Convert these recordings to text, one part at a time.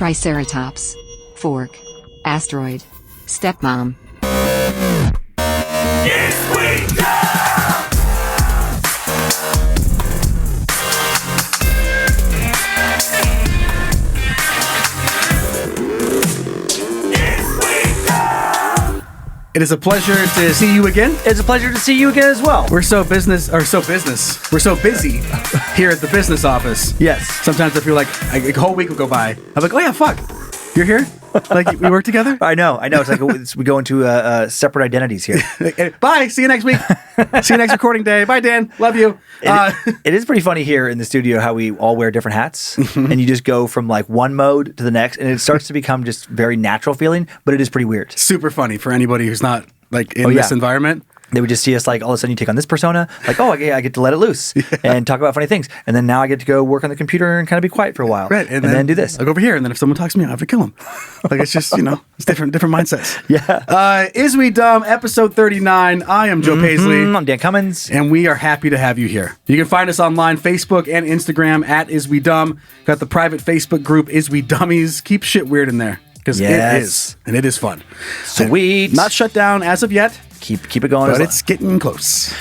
Triceratops. Fork. Asteroid. Stepmom. It is a pleasure to see you again. It's a pleasure to see you again as well. We're so busy here at the business office. Yes. Sometimes I feel like a whole week will go by. I'm like, oh yeah, fuck. You're here? Like we work together? I know. It's like we go into separate identities here. Bye. See you next week. See you next recording day. Bye, Dan. Love you. It is pretty funny here in the studio how we all wear different hats and you just go from like one mode to the next and it starts to become just very natural feeling, but it is pretty weird. Super funny for anybody who's not like in this environment. They would just see us like all of a sudden you take on this persona, like, oh, I get to let it loose and talk about funny things. And then now I get to go work on the computer and kind of be quiet for a while. Right. And then do this. I'll go over here. And then if someone talks to me, I have to kill them. Like it's just, it's different mindsets. Yeah. Is We Dumb, episode 39. I am Joe Paisley. I'm Dan Cummins. And we are happy to have you here. You can find us online, Facebook and Instagram at Is We Dumb. Got the private Facebook group, Is We Dummies. Keep shit weird in there. Because it is. And it is fun. Sweet. And not shut down as of yet. Keep it going. But it's getting close.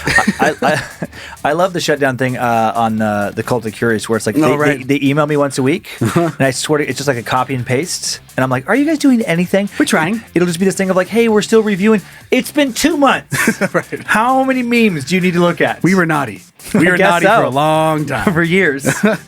I love the shutdown thing on the Cult of Curious where it's like they email me once a week and I swear to, it's just like a copy and paste and I'm like, are you guys doing anything? We're trying. It'll just be this thing of like, hey, we're still reviewing. It's been 2 months. Right. How many memes do you need to look at? We were naughty. We were naughty for a long time. For years.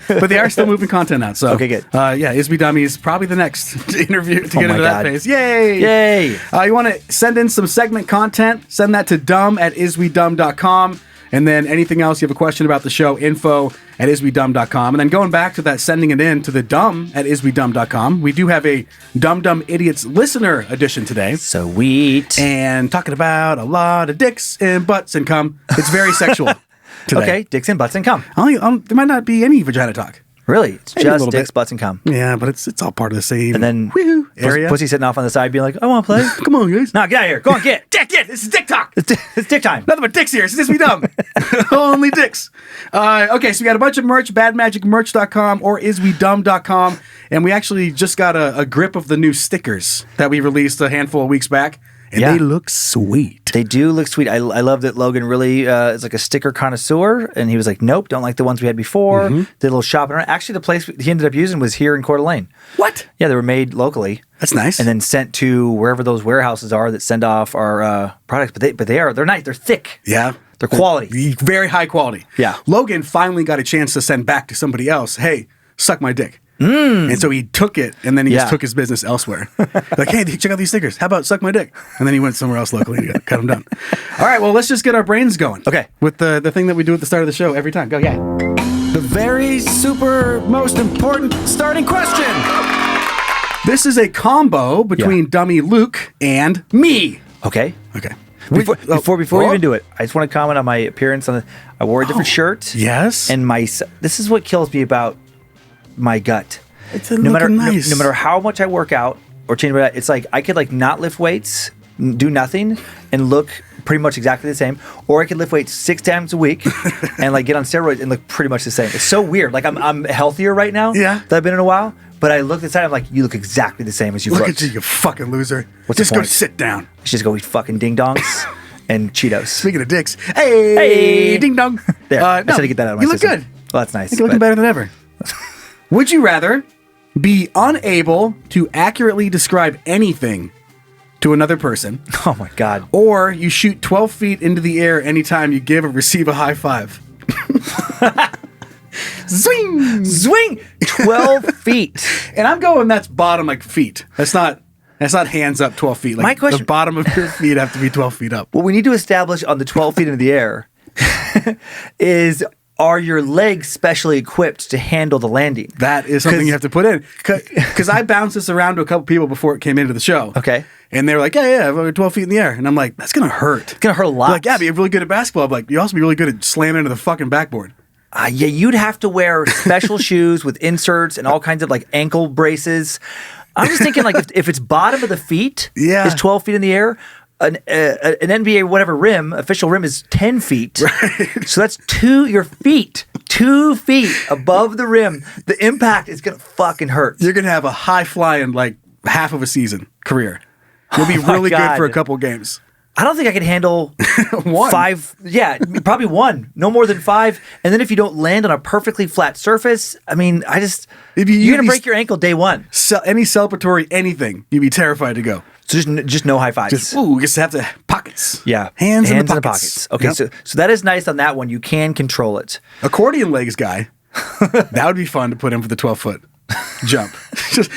But they are still moving content out. So okay, good. Is We Dummies probably the next interview to get into that phase. Yay! Yay! You want to send in some segment content? Send that to dumb@iswedumb.com. And then anything else you have a question about the show, info@iswedumb.com. And then going back to that, sending it in to the dumb@iswedumb.com. We do have a Dumb Idiots listener edition today. Sweet. And talking about a lot of dicks and butts and cum. It's very sexual today. Okay, dicks and butts and cum. There might not be any vagina talk. Really? It's Maybe just dicks, butts, and cum. Yeah, but it's all part of the same and then area. Pussy sitting off on the side being like, I want to play. Come on, guys. No, get out of here. Go on, get. Dick, this is dick talk. It's dick time. Nothing but dicks here. It's Is We Dumb. Only dicks. Okay, so we got a bunch of merch, badmagicmerch.com or iswedumb.com. And we actually just got a grip of the new stickers that we released a handful of weeks back. And they look sweet. They do look sweet. I love that Logan really is like a sticker connoisseur. And he was like, nope, don't like the ones we had before. Did a little shopping around. Actually, the place he ended up using was here in Coeur d'Alene. What? Yeah, they were made locally. That's nice. And then sent to wherever those warehouses are that send off our products. But they're nice. They're thick. Yeah. They're quality. Very high quality. Yeah. Logan finally got a chance to send back to somebody else, hey, suck my dick. And so he took it, and then he just took his business elsewhere. Like, hey, check out these stickers. How about suck my dick? And then he went somewhere else locally and got them done. All right, well, let's just get our brains going. Okay. With the thing that we do at the start of the show every time. Go, yeah. The very super most important starting question. This is a combo between Dummy Luke and me. Okay. Okay. Before we even do it, I just want to comment on my appearance. I wore a different shirt. Yes. And this is what kills me about my gut. It's nice. No matter how much I work out or change my diet, it's like I could like not lift weights, do nothing, and look pretty much exactly the same. Or I could lift weights 6 times a week and like get on steroids and look pretty much the same. It's so weird. Like I'm healthier right now than I've been in a while. But I look at the side, I'm like, you look exactly the same as you look. Look at you fucking loser. What's the just point? Go sit down. Let's just go eat fucking ding dongs and Cheetos. Speaking of dicks, hey, ding dong. There, I said to get that out of my You system. look good. Well, that's nice. You're looking better than ever. Would you rather be unable to accurately describe anything to another person? Oh my God. Or you shoot 12 feet into the air anytime you give or receive a high five? Swing! Swing! 12 feet. And I'm going, that's bottom like feet. That's not hands up 12 feet. Like my question, the bottom of your feet have to be 12 feet up. What we need to establish on the 12 feet into the air is, are your legs specially equipped to handle the landing? That is something you have to put in. Because I bounced this around to a couple people before it came into the show. Okay. And they were like, yeah, we're 12 feet in the air. And I'm like, that's going to hurt. It's going to hurt a lot. They're like, yeah, but you're really good at basketball. I'm like, you also be really good at slamming into the fucking backboard. Yeah, you'd have to wear special shoes with inserts and all kinds of like ankle braces. I'm just thinking like if it's bottom of the feet is 12 feet in the air, an NBA whatever rim, official rim is 10 feet. Right. So that's your feet. 2 feet above the rim. The impact is going to fucking hurt. You're going to have a high flying like half of a season career. You'll be really good for a couple games. I don't think I could handle 5. Yeah, probably 1. No more than 5. And then if you don't land on a perfectly flat surface, I mean, you're going to break your ankle day 1. Any celebratory anything, you'd be terrified to go. So just no high fives. Just have to pockets. Yeah. Hands in the pockets. Okay, yep. So that is nice on that one. You can control it. Accordion legs guy. That would be fun to put in for the 12-foot jump. Just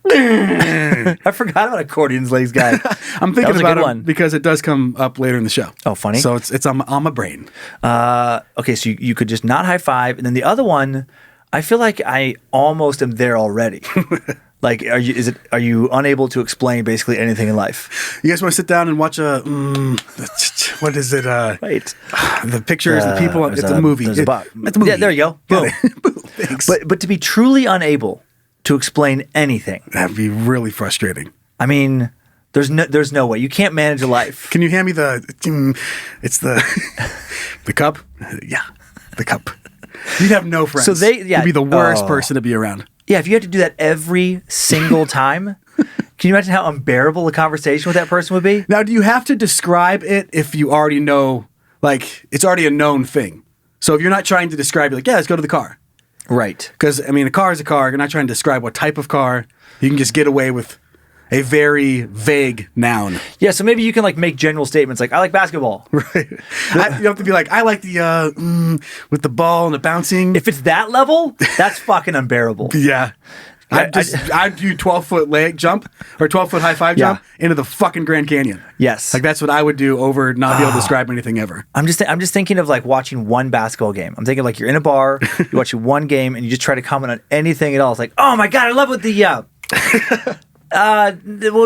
I forgot about accordion's legs guy. I'm thinking about it because it does come up later in the show. Oh, funny. So it's on my brain. Okay, so you could just not high five, and then the other one, I feel like I almost am there already. Like, are you unable to explain basically anything in life? You guys want to sit down and watch what is it? Right. The pictures, the people. It's a movie. It's a movie. Yeah, there you go. Boom. Boom. Thanks. But to be truly unable to explain anything, that'd be really frustrating. I mean, there's no way. You can't manage a life. Can you hand me it's the cup? Yeah, the cup. You'd have no friends. So you'd be the worst person to be around. Yeah, if you had to do that every single time, can you imagine how unbearable a conversation with that person would be? Now, do you have to describe it if you already know, like, it's already a known thing? So if you're not trying to describe it, like, yeah, let's go to the car. Right. Because, I mean, a car is a car. You're not trying to describe what type of car. You can just get away with a very vague noun. Yeah, so maybe you can like make general statements like, I like basketball. Right. You have to be like, I like the, with the ball and the bouncing. If it's that level, that's fucking unbearable. Yeah. I'd do 12-foot leg jump or 12-foot high five jump into the fucking Grand Canyon. Yes. Like that's what I would do over not be able to describe anything ever. I'm just thinking of like watching one basketball game. I'm thinking like you're in a bar, you're watching one game, and you just try to comment on anything at all. It's like, oh my God, I love what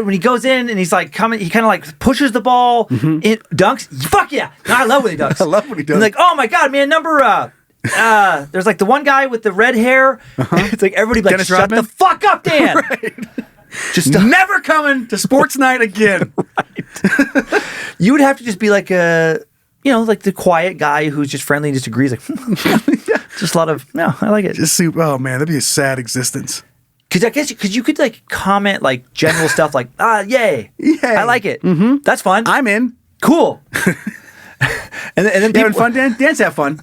when he goes in and he's like coming, he kind of like pushes the ball, it dunks. Fuck yeah! No, I love when he dunks. I love when he dunks. And like, oh my God, man, there's like the one guy with the red hair. It's like everybody like, shut Rodman? The fuck up, Dan. Right. Just never coming to sports night again. Right. You would have to just be like like the quiet guy who's just friendly and disagrees. Like, just a lot of no, I like it. Just see, oh man, that'd be a sad existence. Because I guess you could like comment like general stuff like yay, I like it. That's fun. I'm in. Cool. and then having fun, Dan. Dan's have fun.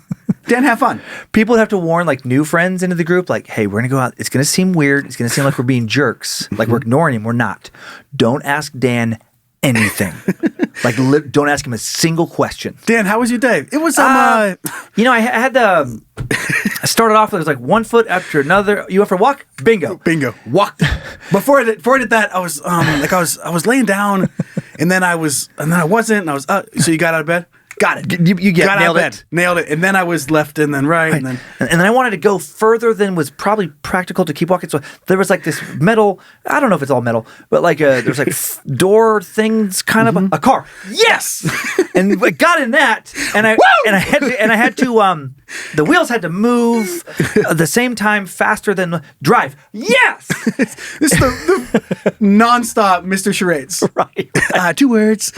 Dan, have fun. People have to warn like new friends into the group, like, hey, we're gonna go out. It's gonna seem weird. It's gonna seem like we're being jerks, like we're ignoring him. We're not. Don't ask Dan anything. Like, don't ask him a single question. Dan, how was your day? It was I had I started off with like 1 foot after another. You went for a walk? Bingo. Walked. Before I did that, I was I was laying down, and then I wasn't, and I was so you got out of bed? Got it. You got nailed it. Nailed it. And then I was left and then right. And then I wanted to go further than was probably practical to keep walking. So there was like this metal, I don't know if it's all metal, but like there's like door things, kind of a car. Yes. And I got in that, and I had to the wheels had to move at the same time faster than drive. Yes. This is the nonstop Mr. Charades. Right. 2 words.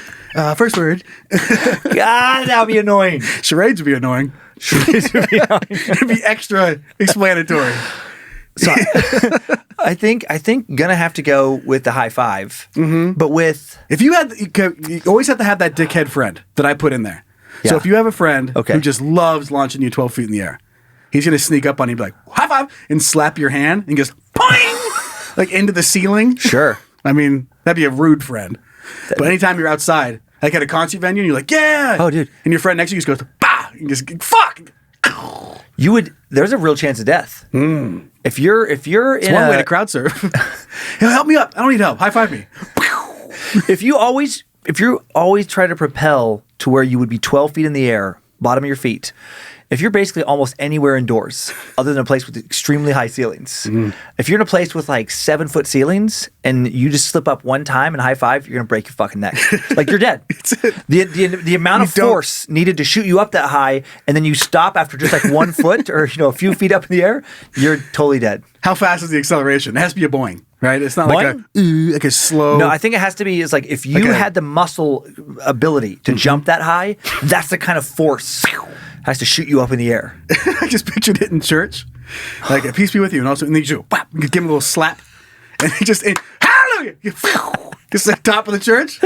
First word. God, that would be annoying. Charades would be annoying. It'd be extra explanatory. So I think gonna have to go with the high five. But with you always have to have that dickhead friend that I put in there. Yeah. So if you have a friend who just loves launching you 12 feet in the air, he's gonna sneak up on you and be like, high five, and slap your hand and just poing like into the ceiling. Sure. I mean, that'd be a rude friend. But anytime you're outside, like at a concert venue, and you're like, yeah. Oh, dude. And your friend next to you just goes, bah, and just, fuck. There's a real chance of death. If you're it's one way to crowd surf. Help me up. I don't need help. High five me. If you always try to propel to where you would be 12 feet in the air, bottom of your feet, if you're basically almost anywhere indoors, other than a place with extremely high ceilings, if you're in a place with like 7-foot ceilings and you just slip up one time and high five, you're gonna break your fucking neck. Like you're dead. The amount of force needed to shoot you up that high, and then you stop after just like 1 foot or a few feet up in the air, you're totally dead. How fast is the acceleration? It has to be a Boeing. right? It's not Boing. like a slow. No, I think it has to be. It's like if you had the muscle ability to jump that high, that's the kind of force has to shoot you up in the air. I just pictured it in church, like peace be with you, and also and then you bop, you give him a little slap, and he just hallelujah, just at the top of the church.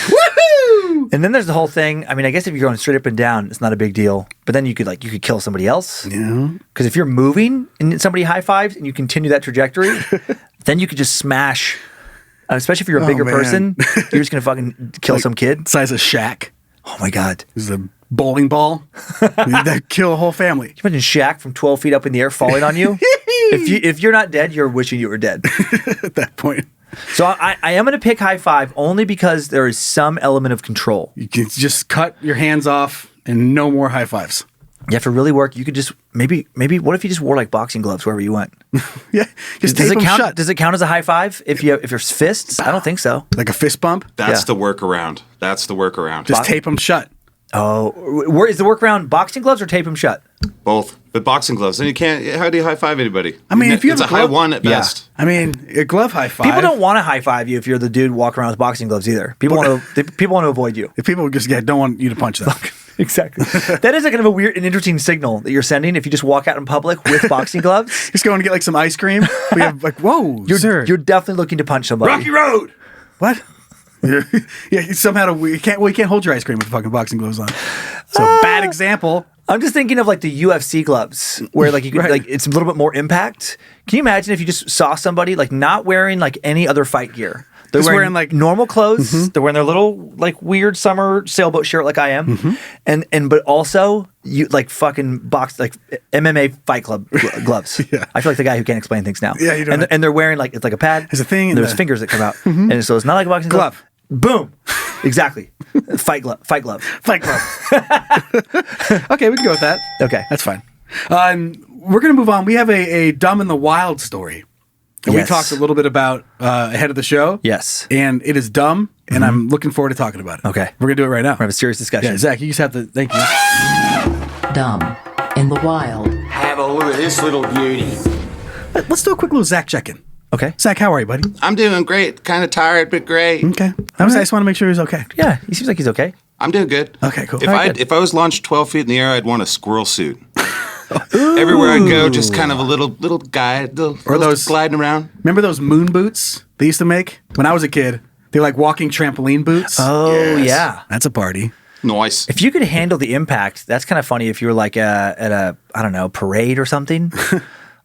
Woohoo! And then there's the whole thing. I mean, I guess if you're going straight up and down, it's not a big deal. But then you could kill somebody else. Yeah. Because if you're moving and somebody high fives and you continue that trajectory, then you could just smash. Especially if you're a bigger person, you're just gonna fucking kill some kid. Size of Shaq. Oh my god! This is a bowling ball. That kill a whole family. Can you imagine Shaq from 12 feet up in the air falling on you? If you're not dead, you're wishing you were dead. At that point. So I am going to pick high five only because there is some element of control. You can just cut your hands off and no more high fives. You have to really work. You could just maybe. What if you just wore like boxing gloves wherever you went? Yeah, just Does tape it them count? shut. Does it count as a high five if there's fists? I don't think so. Like a fist bump. That's Yeah. the workaround. That's the workaround. Just tape them shut. Oh, where is the workaround? Boxing gloves or tape them shut? Both. But boxing gloves. Then you can't. How do you high five anybody? I mean, if you it's have a a high glove- one at Yeah. best. I mean, a glove high five. People don't want to high five you if you're the dude walking around with boxing gloves either. People want to avoid you. If people just don't want you to punch them. Exactly. That is a kind of a weird and interesting signal that you're sending if you just walk out in public with boxing gloves. Just going to get like some ice cream. We have like, whoa, sir. You're definitely looking to punch somebody. Rocky Road. What? Yeah, somehow you can't hold your ice cream with fucking boxing gloves on. So bad example. I'm just thinking of like the UFC gloves where like you could Right. like it's a little bit more impact. Can you imagine if you just saw somebody like not wearing like any other fight gear? They're Just wearing, like- normal clothes. They're wearing their little like weird summer sailboat shirt like I am, and but also you like fucking like MMA fight club gloves. Yeah. I feel like the guy who can't explain things now. Yeah, you don't know. and they're wearing like it's like a pad. There's a thing in And there's the- fingers that come out, and so it's not like a boxing glove. Glove. Boom. Exactly. Fight glove. Fight club. Okay, we can go with that. Okay. That's fine. We're going to move on. We have a Dumb in the Wild story that we Yes. talked a little bit about ahead of the show. Yes. And it is dumb, and I'm looking forward to talking about it. Okay. We're going to do it right now. We're have a serious discussion. Yeah, Zach, you just have to, thank you. Dumb in the wild. Have a look at this little beauty. Let's do a quick little Zach check-in. Okay. Zach, how are you, buddy? I'm doing great. Kind of tired, but great. Okay. I just want to make sure he's okay. Yeah, he seems like he's okay. I'm doing good. Okay, cool. If All I right, good. if I was launched 12 feet in the air, I'd want a squirrel suit. Everywhere I go, just kind of a little guy, little those- gliding around. Remember those moon boots they used to make? When I was a kid, they were like walking trampoline boots. Oh, Yes. yeah. That's a party. Nice. If you could handle the impact, that's kind of funny if you were like at a, I don't know, parade or something.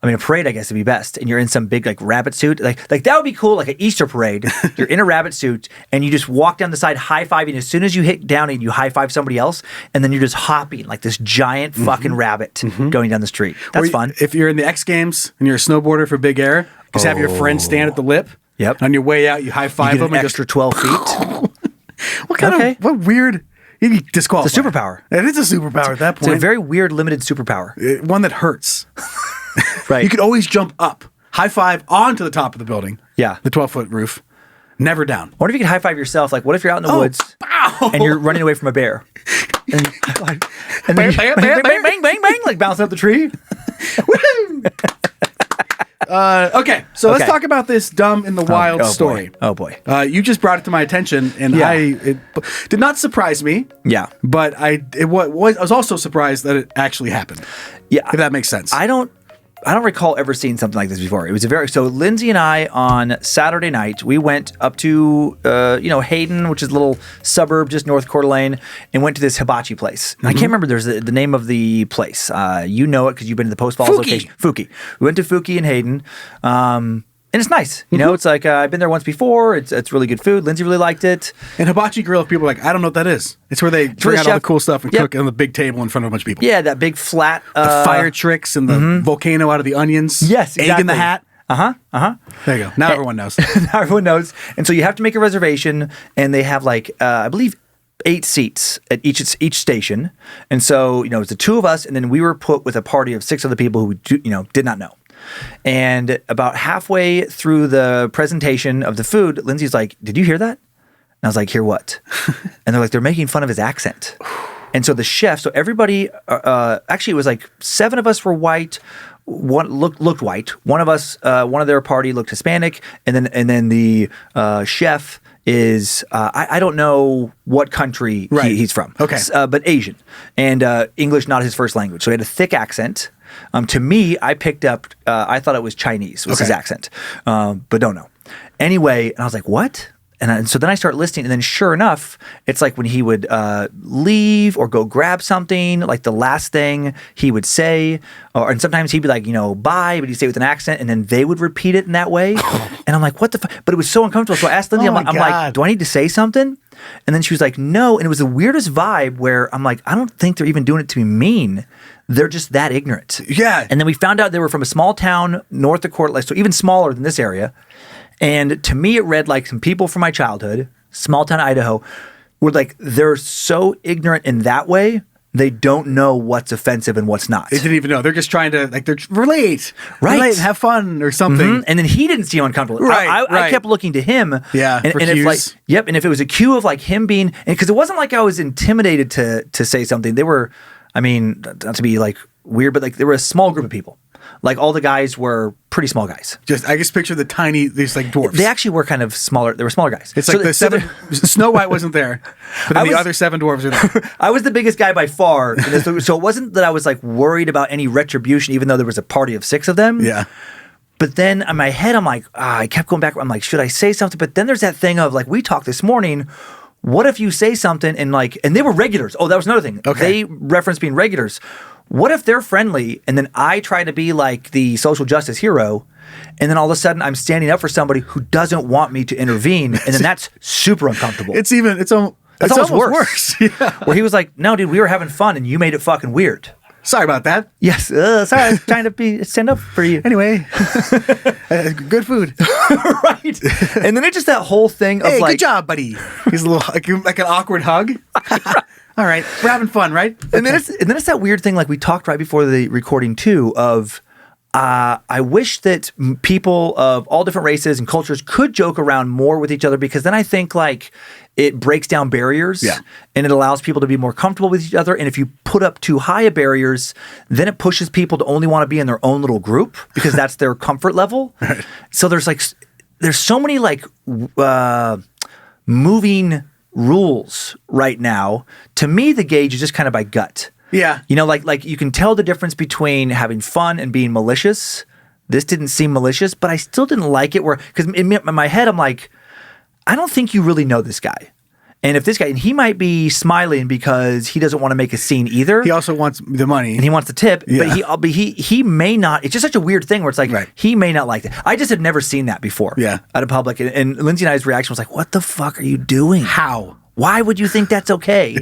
I mean, a parade, I guess, would be best. And you're in some big, like, rabbit suit. Like that would be cool, like an Easter parade. You're in a rabbit suit, and you just walk down the side high-fiving. As soon as you hit down and you high-five somebody else, and then you're just hopping like this giant fucking rabbit going down the street. That's fun. If you're in the X Games and you're a snowboarder for Big Air, just have your friend stand at the lip. Yep. And on your way out, you high You five get them an and extra 12 feet. what kind Okay. of what weird? You'd be disqualified. It's a superpower. It is a superpower at that It's a point. very weird, limited superpower. One that hurts. Right. You could always jump up, high five onto the top of the building. Yeah. The 12-foot roof, never down. I wonder if you could high five yourself. Like, what if you're out in the woods and you're running away from a bear? And then you, Bang, bang, bang, bang, bang, bang, bang, like bouncing up the tree. Okay, so let's Okay. talk about this dumb in the wild oh, boy. story. Oh, boy. You just brought it to my attention, and Yeah. it did not surprise me. Yeah. But I was also surprised that it actually happened. Yeah. If that makes sense. I don't recall ever seeing something like this before. It was so Lindsay and I on Saturday night, we went up to Hayden, which is a little suburb just north of Coeur d'Alene, and went to this hibachi place. And I can't remember the name of the place. You know it because you've been to the Post Falls Fuki. location. Fuki. We went to Fuki and Hayden. And it's nice. You know, it's like I've been there once before. It's really good food. Lindsay really liked it. And hibachi grill, if people are like, I don't know what that is. It's where they bring the out all the chef- cool stuff and Yep. cook on the big table in front of a bunch of people. Yeah, that big flat The fire tricks and the volcano out of the onions. Yes, Egg in the exactly. hat. There you go. Now everyone knows. Now everyone knows. And so you have to make a reservation, and they have like I believe 8 seats at each station. And so it's the two of us, and then we were put with a party of 6 other people who did not know. And about halfway through the presentation of the food, Lindsay's like, "Did you hear that?" And I was like, "Hear what?" And they're like, "They're making fun of his accent." And so the chef, so everybody, actually it was like 7 of us were white. One looked white. One of us, one of their party looked Hispanic, and then the chef is I don't know what country he's from. Okay, but Asian, and English not his first language. So he had a thick accent. To me, I picked up. I thought it was Chinese was his accent, but don't know. Anyway, and I was like, what? And so then I start listening, and then sure enough, it's like when he would leave or go grab something, like the last thing he would say, and sometimes he'd be like, bye, but he'd say it with an accent, and then they would repeat it in that way. And I'm like, what the fuck? But it was so uncomfortable. So I asked Lindsay, I'm like, do I need to say something? And then she was like, no. And it was the weirdest vibe where I'm like, I don't think they're even doing it to be mean. They're just that ignorant. Yeah. And then we found out they were from a small town north of Coeur, so even smaller than this area. And to me, it read like some people from my childhood, small town Idaho, were like, they're so ignorant in that way, they don't know what's offensive and what's not. They didn't even know. They're just trying to, like, relate, right? Have fun or something. Mm-hmm. And then he didn't seem uncomfortable. I kept looking to him. Yeah, and for if cues. like, yep. And if it was a cue of like him being, because it wasn't like I was intimidated to say something. They were, I mean, not to be like weird, but like they were a small group of people. Like all the guys were pretty small guys. Just I just picture these like dwarfs. They actually were kind of smaller. They were smaller guys. It's like Snow White wasn't there, but then the other 7 dwarves are there. I was the biggest guy by far. So it wasn't that I was like worried about any retribution, even though there was a party of 6 of them. Yeah. But then in my head, I'm like, I kept going back. I'm like, should I say something? But then there's that thing of like, we talked this morning. What if you say something and they were regulars? Oh, that was another thing. Okay. They referenced being regulars. What if they're friendly and then I try to be like the social justice hero and then all of a sudden I'm standing up for somebody who doesn't want me to intervene and then that's super uncomfortable. It's almost worse. Yeah. Where he was like, no, dude, we were having fun and you made it fucking weird. Sorry about that. Yes. Sorry, I was trying to stand up for you. Anyway, good food. Right. And then it's just that whole thing of hey, like, good job, buddy. He's a little like an awkward hug. All right, we're having fun, right? And then it's that weird thing like we talked right before the recording too of I wish that people of all different races and cultures could joke around more with each other because then I think like it breaks down barriers and it allows people to be more comfortable with each other. And if you put up too high of barriers, then it pushes people to only want to be in their own little group because that's their comfort level. Right. So there's so many like moving rules right now. To me, the gauge is just kind of by gut. Yeah. Like you can tell the difference between having fun and being malicious. This didn't seem malicious, but I still didn't like it because in my head, I'm like, I don't think you really know this guy. And if this guy, and he might be smiling because he doesn't want to make a scene either. He also wants the money. And he wants the tip, yeah. but he may not. It's just such a weird thing where it's like, he may not like that. I just have never seen that before out of public. And Lindsay and I's reaction was like, what the fuck are you doing? How? Why would you think that's okay?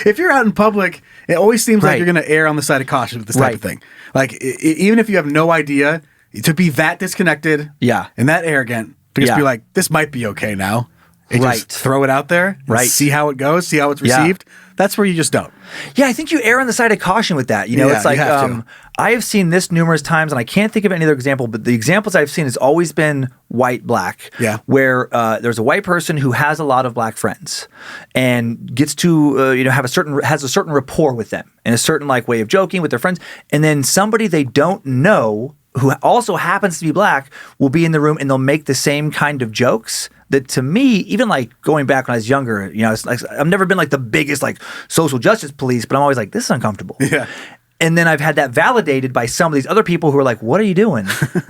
If you're out in public, it always seems like you're going to err on the side of caution with this type of thing. Like, even if you have no idea, to be that disconnected and that arrogant, to just be like, this might be okay now. And just throw it out there and see how it goes, see how it's received. That's where you just don't. Yeah, I think you err on the side of caution with that. It's like I have seen this numerous times, and I can't think of any other example, but the examples I've seen has always been white, black, where there's a white person who has a lot of black friends and gets to has a certain rapport with them and a certain like way of joking with their friends, and then somebody they don't know who also happens to be black will be in the room and they'll make the same kind of jokes that to me, even like going back when I was younger, it's like, I've never been like the biggest like social justice police, but I'm always like, this is uncomfortable. Yeah. And then I've had that validated by some of these other people who are like, what are you doing?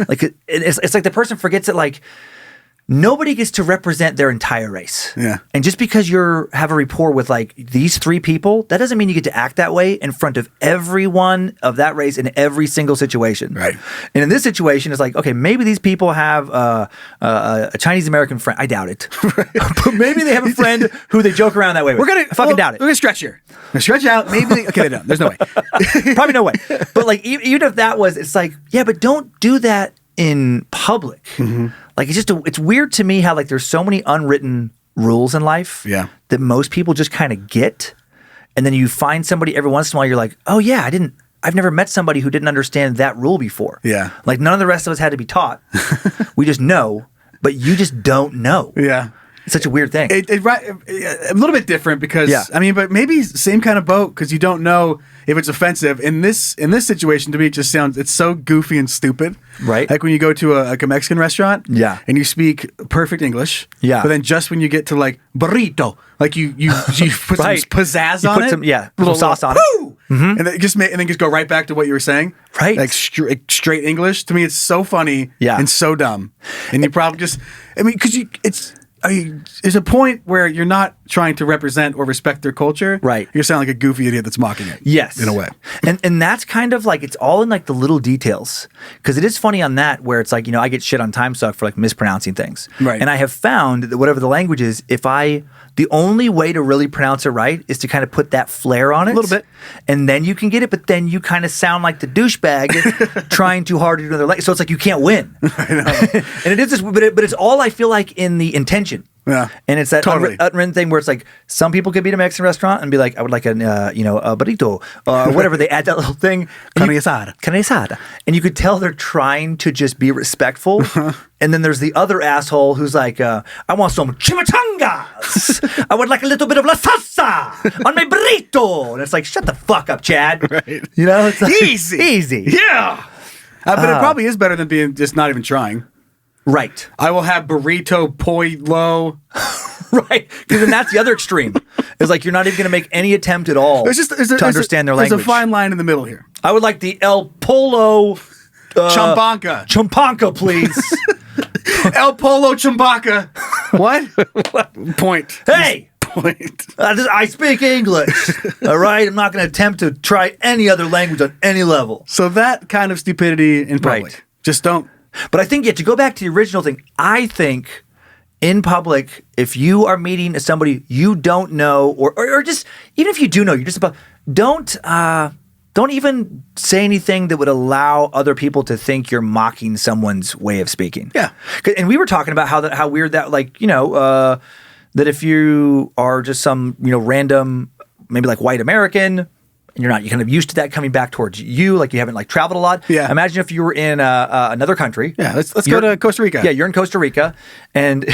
Like, it's like the person forgets that like, nobody gets to represent their entire race. Yeah. And just because you have a rapport with like these 3 people, that doesn't mean you get to act that way in front of everyone of that race in every single situation. Right. And in this situation, it's like, okay, maybe these people have a Chinese American friend. I doubt it. But maybe they have a friend who they joke around that way with. I fucking doubt it. We're going to stretch here. We're going to stretch out. Maybe. Okay, they don't. There's no way. Probably no way. But like, even if that was, it's like, yeah, but don't do that in public. Mm-hmm. Like it's weird to me how like there's so many unwritten rules in life that most people just kind of get, and then you find somebody every once in a while you're like, oh yeah, I've never met somebody who didn't understand that rule before. Yeah, like none of the rest of us had to be taught. We just know, but you just don't know. Yeah. It's such a weird thing. A little bit different because I mean, but maybe same kind of boat because you don't know if it's offensive. In this situation, to me, it just sounds it's so goofy and stupid. Right. Like when you go to a Mexican restaurant, and you speak perfect English, but then just when you get to like burrito, like you put some pizzazz on it, put some sauce on it, and then just go right back to what you were saying, right? Like straight English. To me, it's so funny, and so dumb, and you probably just, I mean, because there's a point where you're not trying to represent or respect their culture. Right. You're sounding like a goofy idiot that's mocking it. Yes. In a way. And that's kind of like, it's all in like the little details. Because it is funny on that where it's like, I get shit on Time Suck for like mispronouncing things. Right. And I have found that whatever the language is, the only way to really pronounce it right is to kind of put that flair on it. A little bit. And then you can get it, but then you kind of sound like the douchebag trying too hard to do another language. So it's like you can't win. I know. And it is this, but it's all I feel like in the intention. Yeah. And it's that totally. unwritten thing where it's like some people could be at a Mexican restaurant and be like, I would like a burrito or whatever. They add that little thing. Carne asada. And you could tell they're trying to just be respectful. And then there's the other asshole who's like, I want some chimichangas. I would like a little bit of la salsa on my burrito. And it's like, shut the fuck up, Chad. Right. It's like, easy. Yeah. But it probably is better than being just not even trying. Right. I will have burrito pollo. Right. Because then that's the other extreme. It's like you're not even going to make any attempt at all to understand their language. There's a fine line in the middle here. I would like the El Polo Champanca. Champanca, please. El Polo Champanca. What? Point. Hey! Point. I speak English. All right? I'm not going to attempt to try any other language on any level. So that kind of stupidity in public. Right. Just don't. But I think, to go back to the original thing, I think in public, if you are meeting somebody you don't know, or just, even if you do know, you're just about, don't even say anything that would allow other people to think you're mocking someone's way of speaking. Yeah. And we were talking about how weird that, like, that if you are just some, random, maybe like white American, and you're kind of used to that coming back towards you, like you haven't like traveled a lot. Yeah. Imagine if you were in another country. Yeah, let's go to Costa Rica. Yeah, you're in Costa Rica, and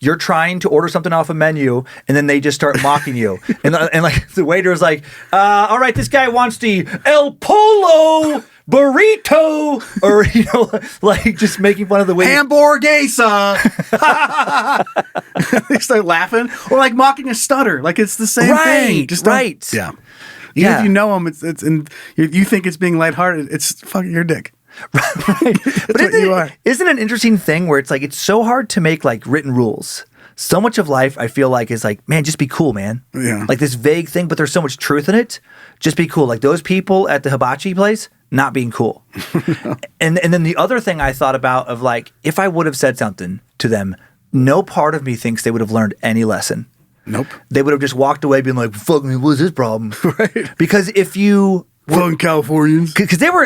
you're trying to order something off a menu, and then they just start mocking you, and like the waiter is like, "All right, this guy wants the El Polo burrito," or like just making fun of the waiter. Hamburguesa. They start laughing, or like mocking a stutter, like it's the same thing. Just right. Yeah. Even if you know them, it's and you think it's being lighthearted, it's fucking your dick. Right. But isn't it an interesting thing where it's like it's so hard to make like written rules? So much of life I feel like is like, man, just be cool, man. Yeah. Like this vague thing, but there's so much truth in it. Just be cool. Like those people at the hibachi place, not being cool. And then the other thing I thought about of like, if I would have said something to them, no part of me thinks they would have learned any lesson. Nope. They would have just walked away being like, fuck me, what's his problem? Right. Because if you... Fucking Californians. Because they were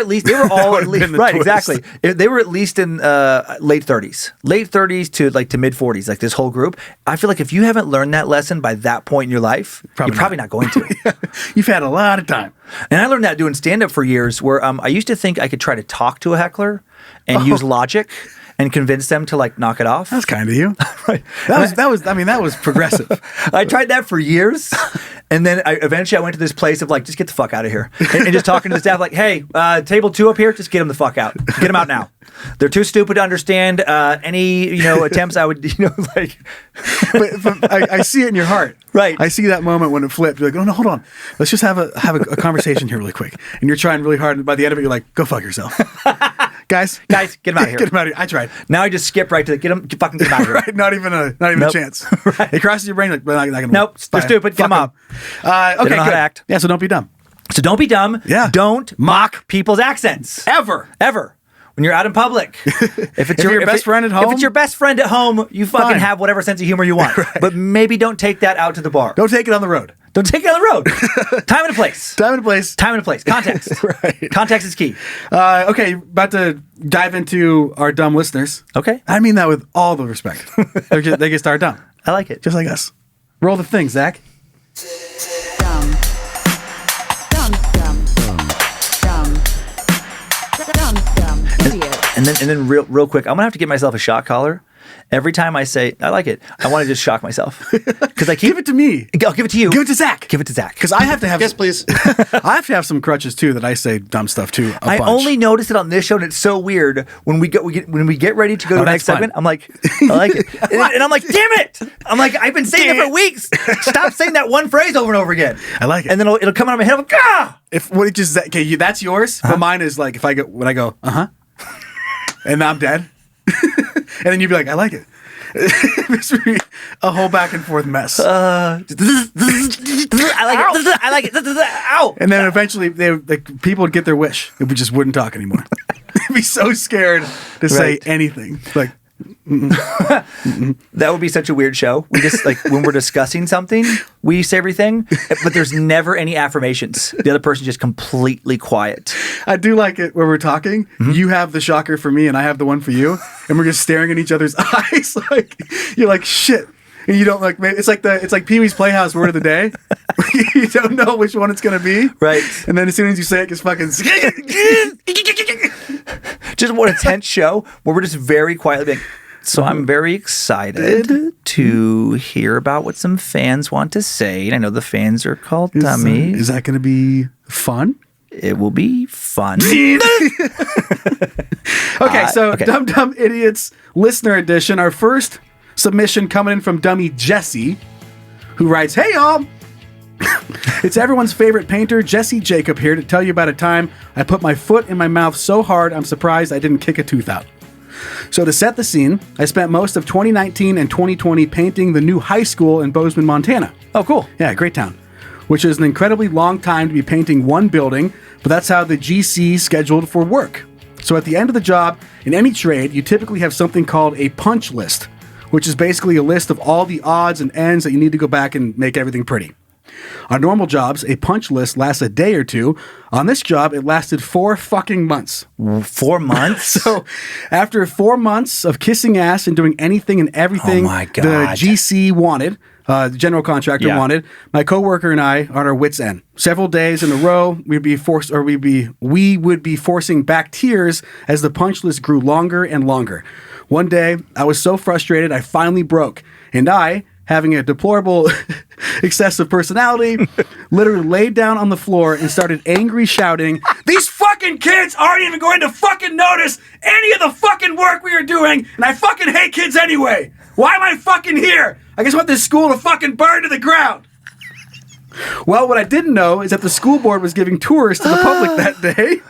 all at least... Right, exactly. They were at least in late 30s. Late 30s to mid 40s, like this whole group. I feel like if you haven't learned that lesson by that point in your life, you're probably not going to. Yeah. You've had a lot of time. And I learned that doing stand-up for years where I used to think I could try to talk to a heckler and use logic and convince them to like knock it off. That's kind of you. Right. That was progressive. I tried that for years. And then eventually I went to this place of like, just get the fuck out of here. And just talking to the staff like, hey, table 2 up here, just get them the fuck out. Get them out now. They're too stupid to understand any, attempts I would, like. But I see it in your heart. Right. I see that moment when it flipped. You're like, oh no, hold on. Let's just have a conversation here really quick. And you're trying really hard. And by the end of it, you're like, go fuck yourself. Guys, get them out of here. Get them out of here. I tried. Now I just skip right to fucking get them out of here. Right, not even a chance. Right. It crosses your brain like, well, not gonna nope, work. they're stupid. Get them out. Okay, they don't know how good. to act. Yeah, so don't be dumb. So don't be dumb. Yeah. Don't mock people's accents. Ever. When you're out in public. If it's your best friend at home? If it's your best friend at home, you fucking Fine. have whatever sense of humor you want. Right. But maybe don't take that out to the bar. Don't take it on the road. Don't take it on the road. Time and a place. Time and a place. Time and a place. Context. Right. Context is key. Okay, about to dive into our dumb listeners. Okay. I mean that with all the respect. they get started dumb. I like it. Just like us. Roll the thing, Zach. Dumb. Idiot. And then real quick, I'm gonna have to get myself a shot collar Every time I say I like it, I want to just shock myself because I keep Give it to me. I'll give it to you. Give it to Zach. Give it to Zach. Because I have to have. Yes, please. I have to have some crutches too that I say dumb stuff to. I only noticed it on this show, and it's so weird when we get ready to go to the that's next fun. segment. I'm like, I like it, and I'm like, damn it! I'm like, I've been saying it for weeks. Stop saying that one phrase over and over again. I like it. And then it'll come out of my head. I'm like, ah! If what it just okay, that's yours. But mine is like if I go when I go and I'm dead, and then you'd be like, I like it. It's really a whole back and forth mess. I like it. I like it. Ow! And then eventually, people would get their wish. We just wouldn't talk anymore. They'd be so scared to say Right. anything. Like, That would be such a weird show. We just like when we're discussing something, we say everything, but there's never any affirmations. The other person's just completely quiet. I do like it where we're talking. You have the shocker for me, and I have the one for you, and we're just staring in each other's eyes. Like you're like shit, and you don't like. It's like Pee Wee's Playhouse word of the day. You don't know which one it's gonna be, Right. And then as soon as you say it, it's fucking. Just what a tense show where we're just very quietly being. So I'm very excited to hear about what some fans want to say. And I know the fans are called dummies. Is that gonna be fun? It will be fun. Okay, so okay. Dumb Dumb Idiots listener edition. Our first submission coming in from dummy Jesse, who writes, "Hey y'all, it's everyone's favorite painter, Jesse Jacob, here to tell you about a time I put my foot in my mouth so hard I'm surprised I didn't kick a tooth out. So to set the scene, I spent most of 2019 and 2020 painting the new high school in Bozeman, Montana. Oh, cool. Yeah, great town. Which is an incredibly long time to be painting one building, but that's how the GC scheduled for work. So at the end of the job, in any trade, you typically have something called a punch list, which is basically a list of all the odds and ends that you need to go back and make everything pretty. On normal jobs, a punch list lasts a day or two. On this job, it lasted 4 fucking months. 4 months? So after 4 months of kissing ass and doing anything and everything Oh my God. the GC wanted, the general contractor Yeah. wanted, my coworker and I are at our wits' end. Several days in a row, we would be forcing back tears as the punch list grew longer and longer. One day, I was so frustrated, I finally broke, and I, having a deplorable excessive personality, literally laid down on the floor and started angry shouting, "These fucking kids aren't even going to fucking notice any of the fucking work we are doing, and I fucking hate kids anyway. Why am I fucking here? I just want this school to fucking burn to the ground." Well, what I didn't know is that the school board was giving tours to the public that day.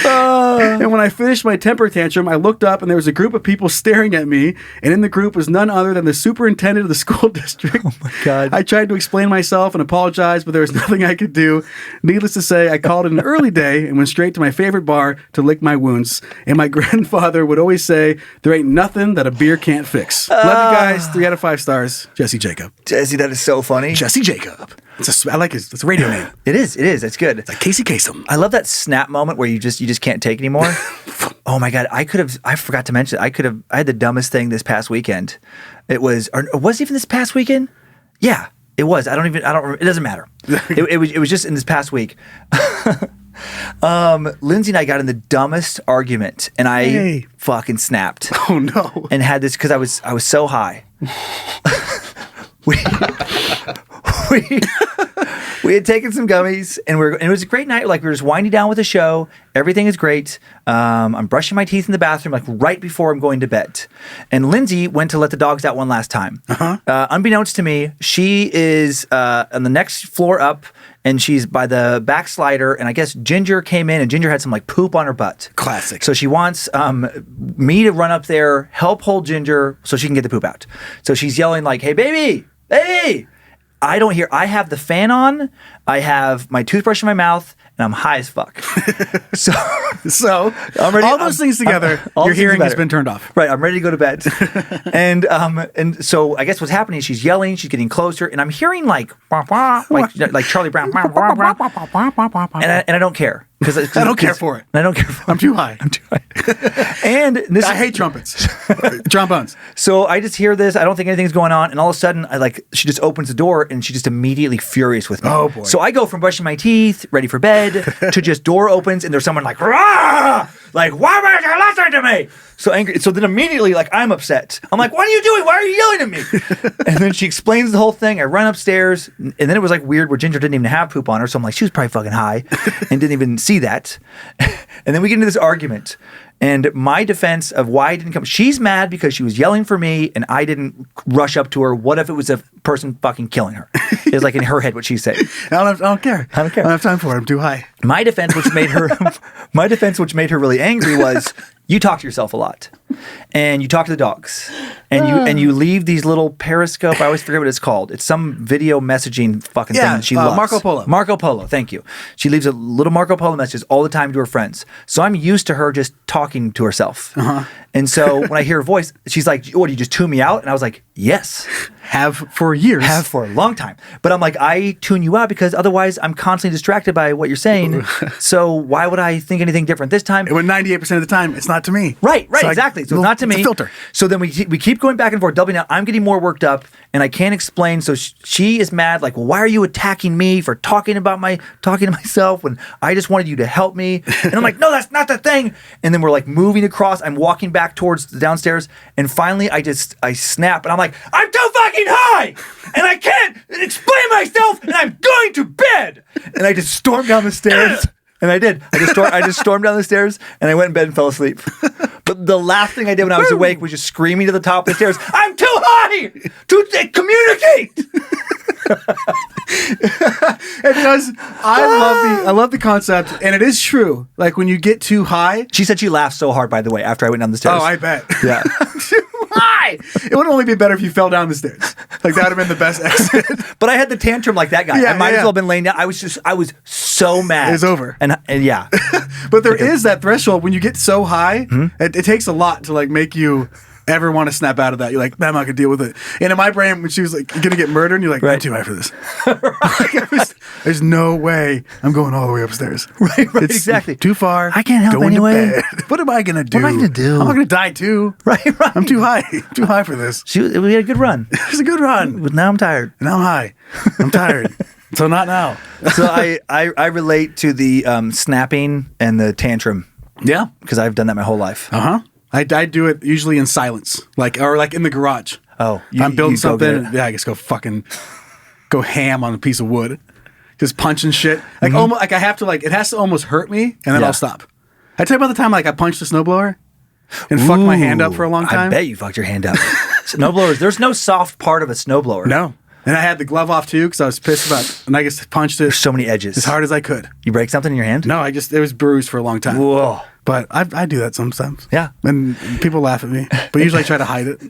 And when I finished my temper tantrum, I looked up and there was a group of people staring at me. And in the group was none other than the superintendent of the school district. Oh my God. I tried to explain myself and apologize, but there was nothing I could do. Needless to say, I called it an early day and went straight to my favorite bar to lick my wounds. And my grandfather would always say, "There ain't nothing that a beer can't fix." Love you guys. 3 out of 5 stars. Jesse Jacob. Jesse, that is so funny. Jesse Jacob. I like it. It's a radio name. It is. It's good. Like Casey Kasem. I love that snap moment where you just can't take anymore. Oh my God. I forgot to mention, I had the dumbest thing this past weekend. It was it even this past weekend? Yeah, it was. I don't remember. It doesn't matter. It was just in this past week. Lindsay and I got in the dumbest argument and I fucking snapped. Oh no. And had this, cause I was so high. We had taken some gummies and it was a great night. Like we were just winding down with the show. Everything is great. I'm brushing my teeth in the bathroom, like right before I'm going to bed. And Lindsay went to let the dogs out one last time. Unbeknownst to me, she is on the next floor up and she's by the backslider. And I guess Ginger came in and Ginger had some like poop on her butt. Classic. So she wants me to run up there, help hold Ginger so she can get the poop out. So she's yelling like, "Hey, baby, hey!" I don't hear. I have the fan on. I have my toothbrush in my mouth, and I'm high as fuck. So I'm ready. All those things together, all your those things hearing has together. been turned off. Right, I'm ready to go to bed. and so I guess what's happening is she's yelling, she's getting closer, and I'm hearing like Charlie Brown, and I don't care because I don't care for it. I don't care for it. I'm too high. And this I hate trumpets. Trombones. So I just hear this. I don't think anything's going on, and all of a sudden, she just opens the door, and she just immediately furious with me. Oh, boy. So I go from brushing my teeth, ready for bed, bed to just door opens and there's someone like, rah! Like, why weren't you listening to me? So angry. So then immediately, like, I'm upset. I'm like, what are you doing? Why are you yelling at me? And then she explains the whole thing. I run upstairs, and then it was like weird where Ginger didn't even have poop on her. So I'm like, she was probably fucking high and didn't even see that. And then we get into this argument. And my defense of why I didn't come, she's mad because she was yelling for me and I didn't rush up to her. What if it was a person fucking killing her? It's like in her head what she's saying. I don't care. I don't care. I don't have time for it. I'm too high. My defense, which made her really angry, was you talk to yourself a lot, and you talk to the dogs, and you leave these little periscope. I always forget what it's called. It's some video messaging fucking thing that she loves. Marco Polo. Marco Polo. Thank you. She leaves a little Marco Polo messages all the time to her friends. So I'm used to her just talking to herself. And so when I hear her voice, she's like, "What? You just tune me out?" And I was like, "Yes." Have for years. Have for a long time. But I'm like, I tune you out because otherwise I'm constantly distracted by what you're saying. So why would I think anything different this time? When 98% of the time, it's not to me. Right, exactly. So it's not to me. It's a filter. So then we keep going back and forth, doubling out. I'm getting more worked up, and I can't explain. So she is mad, like, well, why are you attacking me for talking to myself when I just wanted you to help me? And I'm like, no, that's not the thing. And then we're like moving across. I'm walking back towards the downstairs, and finally I snap, and I'm like, I'm too fucking high, and I can't explain myself, and I'm going to bed. And I just stormed down the stairs. And I did. I just stormed down the stairs and I went in bed and fell asleep. But the last thing I did when I was awake was just screaming to the top of the stairs, I'm too high to communicate. It does. I love the concept, and it is true. Like when you get too high. She said she laughed so hard, by the way, after I went down the stairs. Oh, I bet. Yeah. Too high. It would only be better if you fell down the stairs. Like that would have been the best exit. But I had the tantrum like that guy. Yeah, I might yeah, as well yeah. have been laying down. I was so mad. It's over. And yeah. But there is that threshold when you get so high. It takes a lot to like make you ever want to snap out of that. You're like, man, I'm not gonna deal with it. And in my brain, when she was like gonna get murdered, and you're like, I'm too high for this. There's no way I'm going all the way upstairs. Right, It's exactly. too far. I can't help Going to anyway. bed. What am I gonna do? What am I gonna do? I'm not gonna die too. Right. I'm too high. Too high for this. We had a good run. It was a good run. But now I'm tired. And now I'm high. I'm tired. So not now. So I relate to the snapping and the tantrum. Yeah. Because I've done that my whole life. I do it usually in silence, like in the garage. Oh, I'm building you go get something. it. Yeah, I just go ham on a piece of wood, just punching shit. Like almost like I have to it has to almost hurt me, and then Yeah. I'll stop. I tell you about the time I punched a snowblower and fucked my hand up for a long time. I bet you fucked your hand up. Snowblowers, there's no soft part of a snowblower. No, and I had the glove off too because I was pissed about, and I just punched it. There's so many edges. as hard as I could. You break something in your hand? No, it was bruised for a long time. Whoa. But I do that sometimes. Yeah. And people laugh at me, but usually I try to hide it.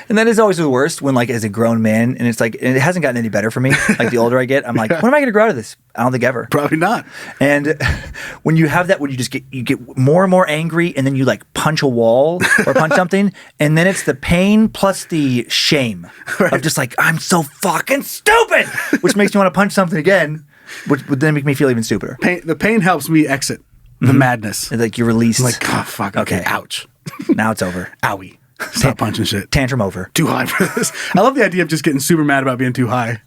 And that is always the worst when, like, as a grown man, and it's like, and it hasn't gotten any better for me. Like, the older I get, I'm like, when am I going to grow out of this? I don't think ever. Probably not. And when you have that, when you get more and more angry, and then you like punch a wall or punch something, and then it's the pain plus the shame of just like, I'm so fucking stupid, which makes me want to punch something again, which would then make me feel even stupider. The pain helps me exit the madness. And like you're released. I'm like, oh, fuck. Okay. Ouch. Now it's over. Owie. Stop punching shit. Tantrum over. Too high for this. I love the idea of just getting super mad about being too high.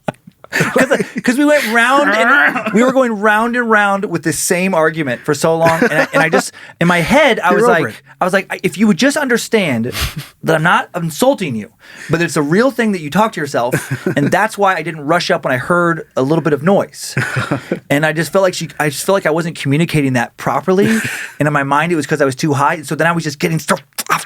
Because we went round and we were going round and round with the same argument for so long, and I just in my head I was like, if you would just understand that I'm not insulting you, but it's a real thing that you talk to yourself, and that's why I didn't rush up when I heard a little bit of noise, and I just felt like I wasn't communicating that properly, and in my mind it was because I was too high, so then I was just getting so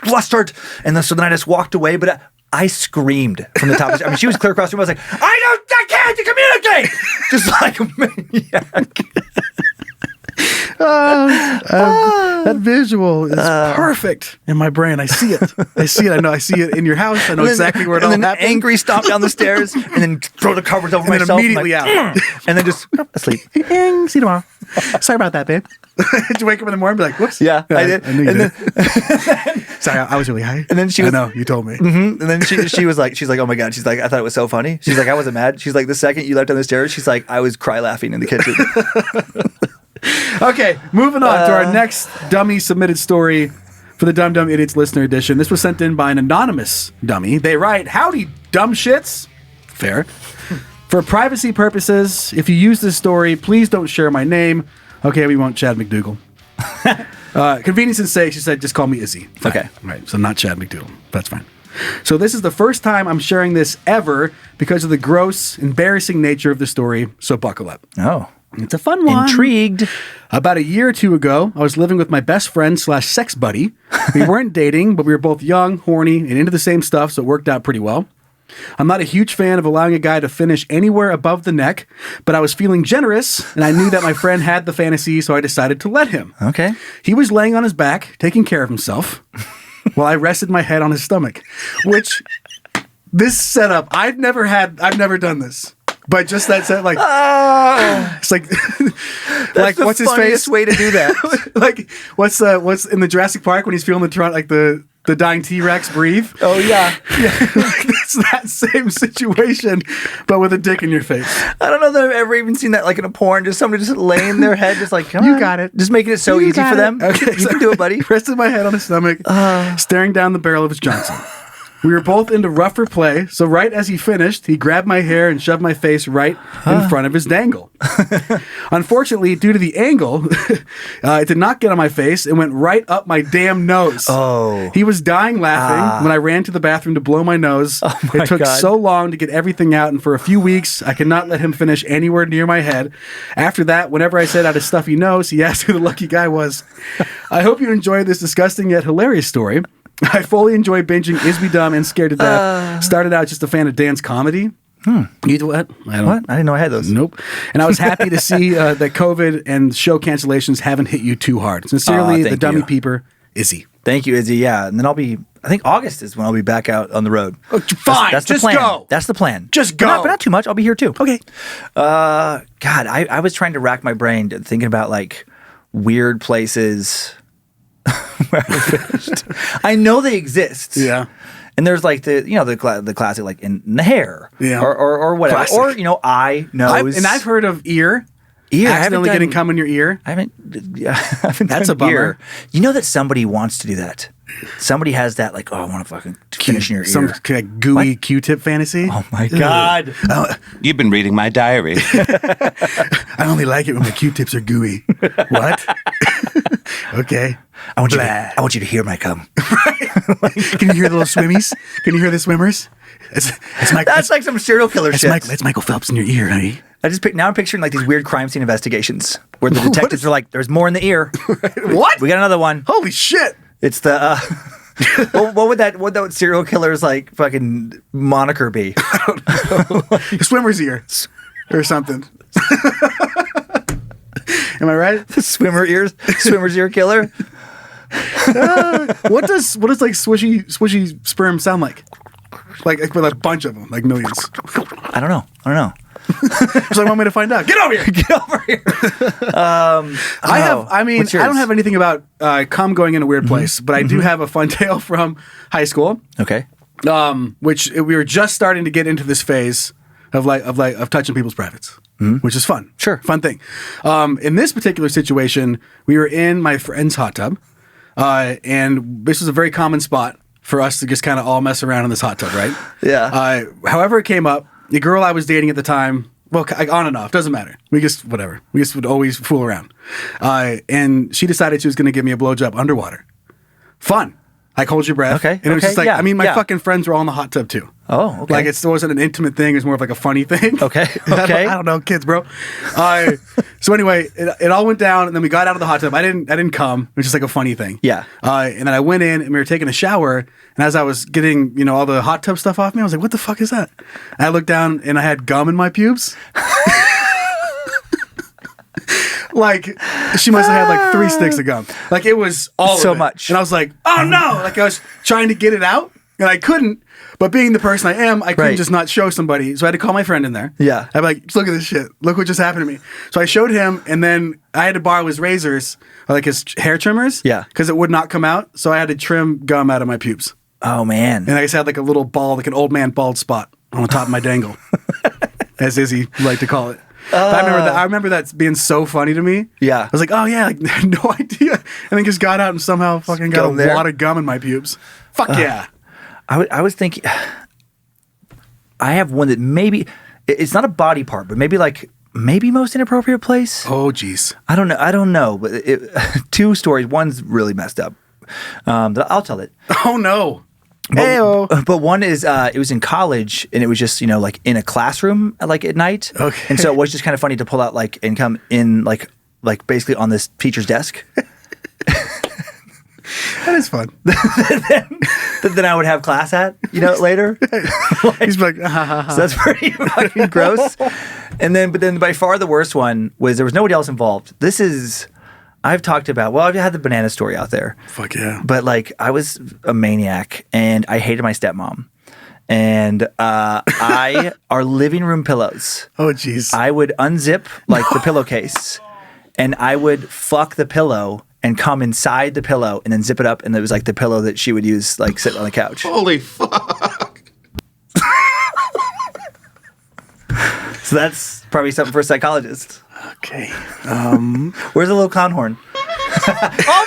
flustered, and so then I just walked away, but I screamed from the top of the, I mean, she was clear across the room. I was like, I can't communicate! Just like a maniac. That visual is perfect in my brain. I see it. I know. I see it in your house. I know exactly where it all happened. happened. Angry stomp down the stairs, and then throw the covers over And then myself. immediately out. And then just asleep. See you tomorrow. Sorry about that, babe. Did you wake up in the morning and be like, whoops? Yeah, I did. I knew you And did. Sorry, I was really high. And then she I was- know, you told me. And then she's like, oh my God. She's like, I thought it was so funny. She's like, I wasn't mad. She's like, the second you left down the stairs, she's like, I was cry laughing in the kitchen. Okay, moving on to our next dummy submitted story for the Dumb Dumb Idiots listener edition. This was sent in by an anonymous dummy. They write, howdy, dumb shits. Fair. For privacy purposes, if you use this story, please don't share my name. Okay, we won't Chad McDougal. Convenience's sake, she said, just call me Izzy. Fine. Okay. Right, so not Chad McDougal. That's fine. So this is the first time I'm sharing this ever because of the gross, embarrassing nature of the story, so buckle up. Oh. It's a fun one. Intrigued. About a year or two ago, I was living with my best friend / sex buddy. We weren't dating, but we were both young, horny, and into the same stuff, so it worked out pretty well. I'm not a huge fan of allowing a guy to finish anywhere above the neck, but I was feeling generous, and I knew that my friend had the fantasy, so I decided to let him. Okay. He was laying on his back, taking care of himself, while I rested my head on his stomach, which this setup, I've never done this. But just that set, like, it's like, like what's his face? Way to do that. Like, what's in the Jurassic Park when he's feeling the dying T-Rex breathe? Oh yeah. It's that same situation, but with a dick in your face. I don't know that I've ever even seen that like in a porn. Just somebody just laying their head, just like, come You on. got it. Just making it so You easy got for it. them. Okay, You can do it, buddy. Rested my head on his stomach, staring down the barrel of his Johnson. We were both into rougher play, so right as he finished, he grabbed my hair and shoved my face right in front of his dangle. Unfortunately, due to the angle, it did not get on my face. It went right up my damn nose. Oh. He was dying laughing when I ran to the bathroom to blow my nose. my It took God. so long to get everything out, and for a few weeks, I could not let him finish anywhere near my head. After that, whenever I said I had a stuffy nose, he asked who the lucky guy was. I hope you enjoyed this disgusting yet hilarious story. I fully enjoy binging Is We Dumb and Scared to Death. Started out just a fan of Dan's comedy. You do what? I don't. What? I didn't know I had those. Nope. And I was happy to see that COVID and show cancellations haven't hit you too hard. Sincerely, the thank dummy you. peeper, Izzy. Thank you, Izzy. Yeah, and then I think August is when I'll be back out on the road. Oh, fine, That's the just plan. go. That's the plan. Just But go. not too much. I'll be here too. Okay. God, I was trying to rack my brain thinking about like weird places where I fished. I know they exist. Yeah. And there's like the classic like in the hair. Yeah. Or whatever. Classic. Or eye, nose. I've heard of ear. ear. Accidentally getting cum in your ear. I haven't That's done a bummer. ear. You know that somebody wants to do that. Somebody has that like, oh, I want to fucking finish in your Some ear. kind of gooey Q-tip fantasy. Oh my God. You've been reading my diary. I only like it when the Q-tips are gooey. What? Okay. I want you to hear my cum. Can you hear the little swimmies? Can you hear the swimmers? It's Michael. That's like some serial killer It's shit. That's Michael Phelps in your ear, honey. Now I'm picturing like these weird crime scene investigations where the detectives are like, "There's more in the ear. What? We got another one. Holy shit! It's the what would that serial killer's like fucking moniker be? The swimmer's ear, or something. Am I right? The swimmer's ear killer. What does like swishy sperm sound like? Like with a bunch of them, like millions. I don't know. So I want me to find out. Get over here. Get over here. I don't have anything about cum going in a weird place, but I do have a fun tale from high school. Okay. Which we were just starting to get into this phase of touching people's privates, which is fun. Sure. Fun thing. In this particular situation, we were in my friend's hot tub, and this was a very common spot for us to just kind of all mess around in this hot tub, right? Yeah. However, it came up, the girl I was dating at the time, well, on and off, doesn't matter. We just would always fool around. And she decided she was going to give me a blowjob underwater. Fun. Like, hold your breath. Okay, And it was okay, just like, yeah, I mean, my yeah. fucking friends were all in the hot tub too. Oh, okay. Like, it wasn't an intimate thing. It was more of like a funny thing. Okay, okay. I don't know, kids, bro. So anyway, it all went down, and then we got out of the hot tub. I didn't come. It was just like a funny thing. Yeah. And then I went in, and we were taking a shower, and as I was getting, all the hot tub stuff off me, I was like, what the fuck is that? And I looked down, and I had gum in my pubes. Like, she must have had like 3 sticks of gum. Like, it was all So of it. much. And I was like, oh no! Like, I was trying to get it out, and I couldn't. But being the person I am, I couldn't Right. just not show somebody. So I had to call my friend in there. Yeah. I'd be like, look at this shit. Look what just happened to me. So I showed him, and then I had to borrow his razors, or like his hair trimmers. Yeah. Because it would not come out. So I had to trim gum out of my pubes. Oh man. And I just had like a little bald, like an old man bald spot on the top of my dangle, as Izzy would like to call it. But I remember that being so funny to me. Yeah. I was like, oh yeah, like, I had no idea. And then just got out and somehow fucking got a Gum there. wad of gum in my pubes. Fuck yeah. I was thinking, I have one that maybe it's not a body part, but maybe like maybe most inappropriate place. Oh, geez. I don't know. But two stories. One's really messed up. I'll tell it. Oh, no. But one is it was in college, and it was just like in a classroom like at night. Okay. And so it was just kind of funny to pull out like and come in like basically on this teacher's desk. That is fun. Then I would have class at later. He's like, ha, ha, ha. So that's pretty fucking gross. But then by far the worst one was there was nobody else involved. This is I've talked about. Well, I've had the banana story out there. Fuck yeah. But like I was a maniac and I hated my stepmom. And our living room pillows. Oh, jeez. I would unzip like the pillowcase, and I would fuck the pillow and come inside the pillow and then zip it up, and it was like the pillow that she would use like sit on the couch. Holy fuck. So that's probably something for a psychologist. Okay. Where's the little clown horn? Oh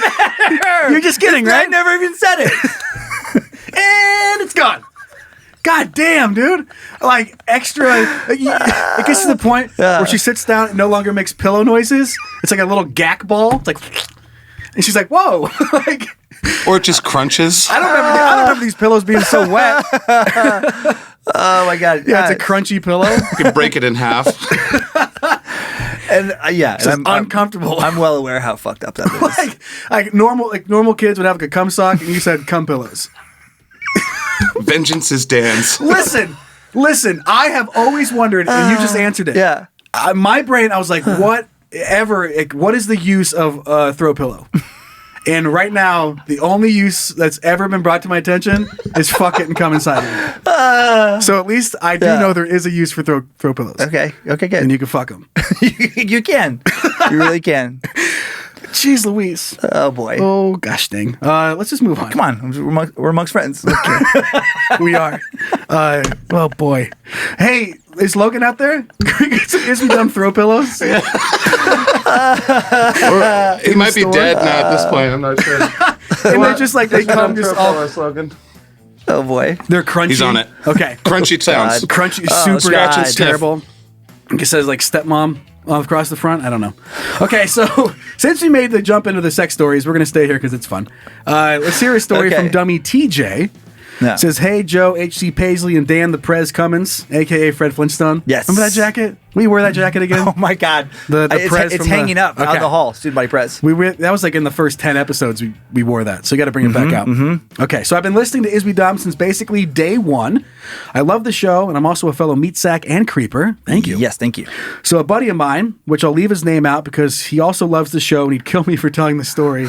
man! You're just kidding, I right? never even said it. And it's gone. God damn, dude. Like, extra. It gets to the point where she sits down and no longer makes pillow noises. It's like a little gack ball. It's like, and she's like, whoa. Like, Or it just crunches. I don't remember these pillows being so wet. Oh my god! Yeah, it's a crunchy pillow. You can break it in half. And It's uncomfortable. I'm well aware how fucked up that is. like normal kids would have like a cum sock, and you said cum pillows. Vengeance is Dan's. Listen. I have always wondered, and you just answered it. Yeah. My brain, I was like, what is the use of a throw pillow? And right now, the only use that's ever been brought to my attention is fuck it and come inside of it. So at least I do know there is a use for throw pillows. Okay, good. And you can fuck them. You can. You really can. Jeez Louise. Oh boy. Oh gosh dang. Let's just move on. Come on, we're amongst friends. We are. Oh boy. Hey, is Logan out there? Is we done throw pillows? He might be dead now at this point. I'm not sure. And they're just like, they come just all. slogan. Oh boy. They're crunchy. He's on it. Okay. Crunchy sounds. Crunchy, Oh, super scratch and sniff. terrible. It says like stepmom across the front. I don't know. Okay, so since we made the jump into the sex stories, we're going to stay here because it's fun. Let's hear a story Okay. from Dummy TJ. Yeah. Says, hey, Joe, H.C. Paisley, and Dan the Prez Cummins, a.k.a. Fred Flintstone. Yes. Remember that jacket? We wore that jacket again? Oh my god. The Prez it's from hanging up out Okay. in the hall. Student body press. That was like in the first 10 episodes we wore that. So you got to bring it back out. Okay, so I've been listening to Is We Dumb since basically day one. I love the show, and I'm also a fellow meat sack and creeper. Thank you. Yes, thank you. So a buddy of mine, which I'll leave his name out because he also loves the show and he'd kill me for telling the story.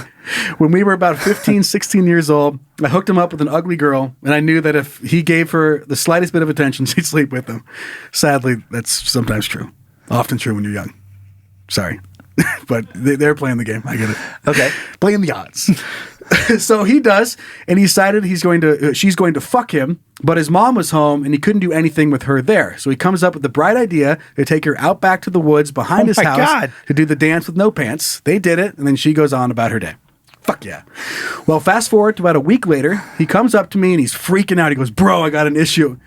When we were about 15, 16 years old, I hooked him up with an ugly girl, and I knew that if he gave her the slightest bit of attention, she'd sleep with him. Sadly, that's sometimes true. Often true when you're young. Sorry. But they're playing the game. I get it. Okay. Playing the odds. So he does, and he decided she's going to fuck him, but his mom was home and he couldn't do anything with her there. So he comes up with the bright idea to take her out back to the woods behind his my house God. to do the dance with no pants. They did it, and then she goes on about her day. Fuck yeah. Well, fast forward to about a week later, he comes up to me and he's freaking out. He goes, bro, I got an issue.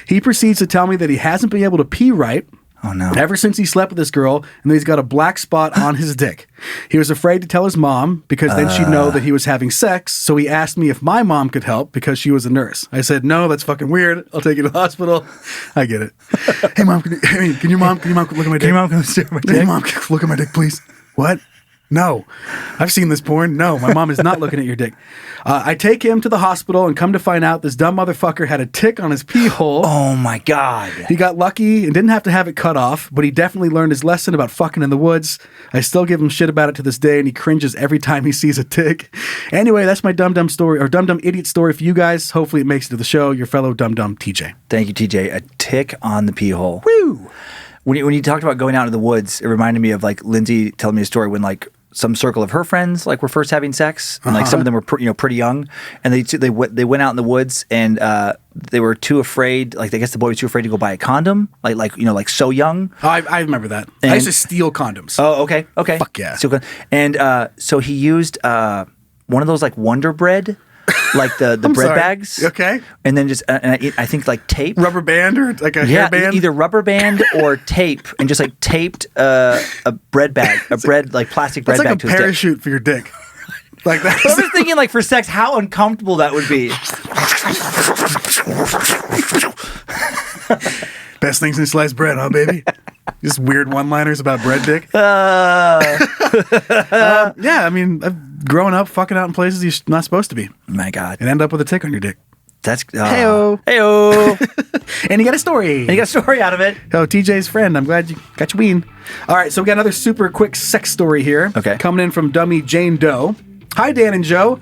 He proceeds to tell me that he hasn't been able to pee right Oh no. ever since he slept with this girl, and that he's got a black spot on his dick. He was afraid to tell his mom because then she'd know that he was having sex, so he asked me if my mom could help because she was a nurse. I said, no, that's fucking weird. I'll take you to the hospital. I get it. Hey, mom, can your mom look at my dick? Can your mom come stare at my Hey, dick? mom, look at my dick, please. What? No. I've seen this porn. No, my mom is not looking at your dick. I take him to the hospital and come to find out this dumb motherfucker had a tick on his pee hole. Oh my god. He got lucky and didn't have to have it cut off, but he definitely learned his lesson about fucking in the woods. I still give him shit about it to this day, and he cringes every time he sees a tick. Anyway, that's my dumb story, or dumb idiot story for you guys. Hopefully it makes it to the show. Your fellow dumb TJ. Thank you, TJ. A tick on the pee hole. Woo! When you talked about going out in the woods, it reminded me of like Lindsay telling me a story when like some circle of her friends like were first having sex, and like some of them were pretty young, and they went out in the woods, and they were too afraid. Like I guess the boy was too afraid to go buy a condom. Like so young. Oh, I remember that. I used to steal condoms. Oh, okay. Fuck yeah. So he used one of those like Wonder Bread like the I'm bread sorry. bags. Okay. And then just I think like tape. Rubber band or like a hairband? Either rubber band or tape, and just like taped a bread bag, like plastic bread It's like bag a to his dick. parachute for your dick. Like that. But I'm just thinking, like, for sex, how uncomfortable that would be. Best things in sliced bread, huh, baby? Just weird one-liners about bread dick. Uh, Yeah, I mean, I've grown up fucking out in places you're not supposed to be my God, and end up with a tick on your dick. that's Heyo. heyo. And you got a story. And you got a story out of it. Oh, TJ's friend. I'm glad you got your ween. All right, so we got another super quick sex story here. Okay. Coming in from dummy Jane Doe. Hi, Dan and Joe.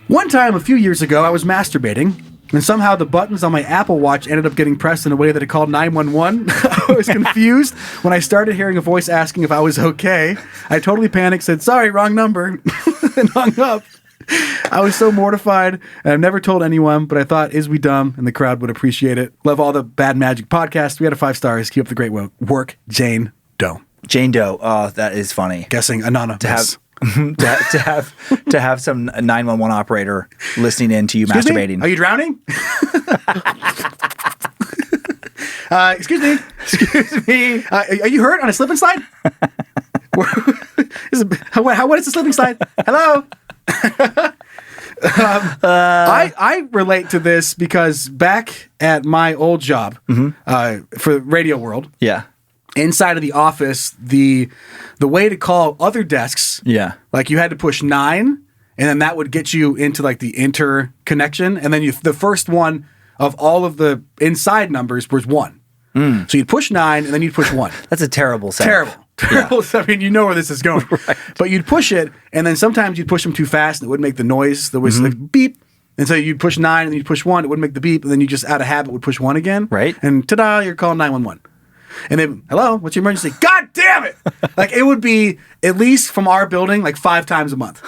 One time a few years ago, I was masturbating, and somehow the buttons on my Apple Watch ended up getting pressed in a way that it called 911. I was confused when I started hearing a voice asking if I was okay. I totally panicked, said, sorry, wrong number, and hung up. I was so mortified, and I've never told anyone, but I thought, is we dumb? And the crowd would appreciate it. Love all the Bad Magic podcasts. 3 out of 5 stars. Keep up the great work, Jane Doe. Jane Doe. Oh, that is funny. Guessing anonymous. To have some 911 operator listening in to you Excuse me? masturbating. Are you drowning? Excuse me. Excuse me. Are you hurt on a slip and slide? What is the slip and slide? Hello? I relate to this because back at my old job for Radio World, Yeah. inside of the office, the way to call other desks, Yeah. like you had to push 9, and then that would get you into like the interconnection, and then the first one of all of the inside numbers was 1. So you'd push 9, and then you'd push 1. That's a terrible setup. Terrible. I mean, you know where this is going. Right. But you'd push it, and then sometimes you'd push them too fast, and it would make the noise. There was like beep. And so you'd push 9, and then you'd push 1. It would make the beep, and then you just out of habit would push 1 again. Right. And ta-da, you're calling 911. And then, hello, what's your emergency? God damn it! Like it would be at least from our building like 5 times a month.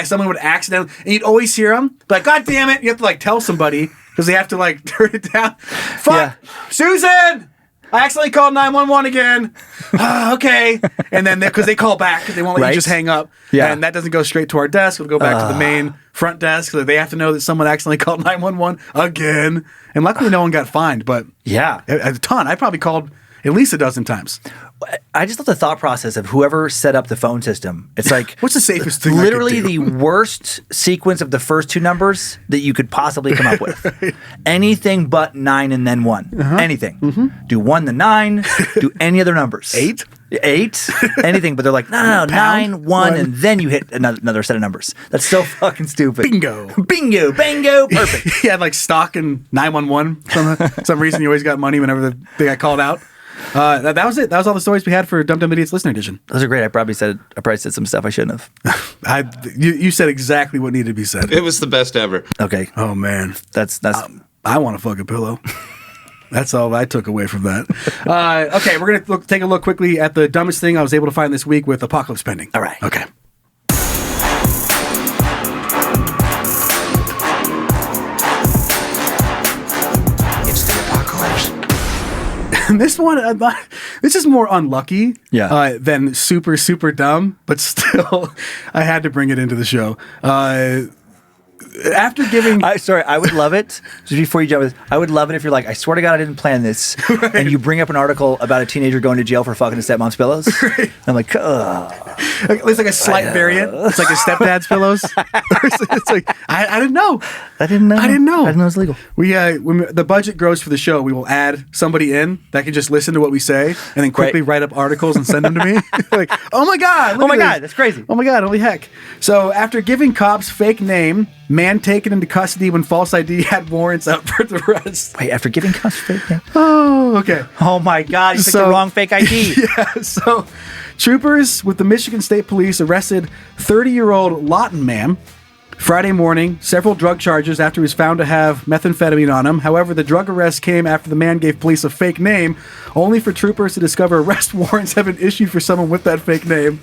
Someone would accidentally, and you'd always hear them, like, God damn it! You have to like tell somebody because they have to like turn it down. Fuck, Yeah. Susan! I accidentally called 911 again. Okay. And then because they call back, they won't let you just hang up. Yeah. And that doesn't go straight to our desk. It'll go back to the main front desk. So they have to know that someone accidentally called 911 again. And luckily, no one got fined, but Yeah. a ton. I probably called at least a dozen times. I just love the thought process of whoever set up the phone system. It's like What's the safest thing I could literally do? the worst sequence of the first 2 numbers that you could possibly come up with. Anything but 9 and then 1. Anything. Do 1 then 9. Do any other numbers. 8? 8? Anything. But they're like, no, 9, 1, and then you hit another set of numbers. That's so fucking stupid. Bingo. Bingo. Bango. Perfect. He had like stock in 911. For some reason, you always got money whenever they got called out. That was it. That was all the stories we had for Dumb Dumb Idiots Listener Edition. Those are great. I probably said some stuff I shouldn't have. You said exactly what needed to be said. It was the best ever. Okay. Oh, man. That's I want to fuck a pillow. That's all I took away from that. Okay, we're going to take a look quickly at the dumbest thing I was able to find this week with Apocalypse Pending. all right. Okay. It's the apocalypse. And this one, this is more unlucky than super, super dumb, but still, I had to bring it into the show. After giving... I would love it. Just before you jump in, I would love it if you're like, I swear to God, I didn't plan this. Right. And you bring up an article about a teenager going to jail for fucking his stepmom's pillows. Right. I'm like, ugh. It's like a slight variant. It's like his stepdad's pillows. It's like, I didn't know. I didn't know. I didn't know. I didn't know it was legal. We when the budget grows for the show, we will add somebody in that can just listen to what we say and then quickly write up articles and send them to me. Like, oh my God. look Oh my at this. God, that's crazy. Oh my God, holy heck. So after giving cops fake name, man taken into custody when false ID had warrants out for the arrest. Wait, after giving cops fake name? Oh, okay. Oh my God, you picked the wrong fake ID. Yeah, so troopers with the Michigan State Police arrested 30-year-old Lawton man Friday morning, several drug charges after he was found to have methamphetamine on him. However, the drug arrest came after the man gave police a fake name, only for troopers to discover arrest warrants have been issued for someone with that fake name.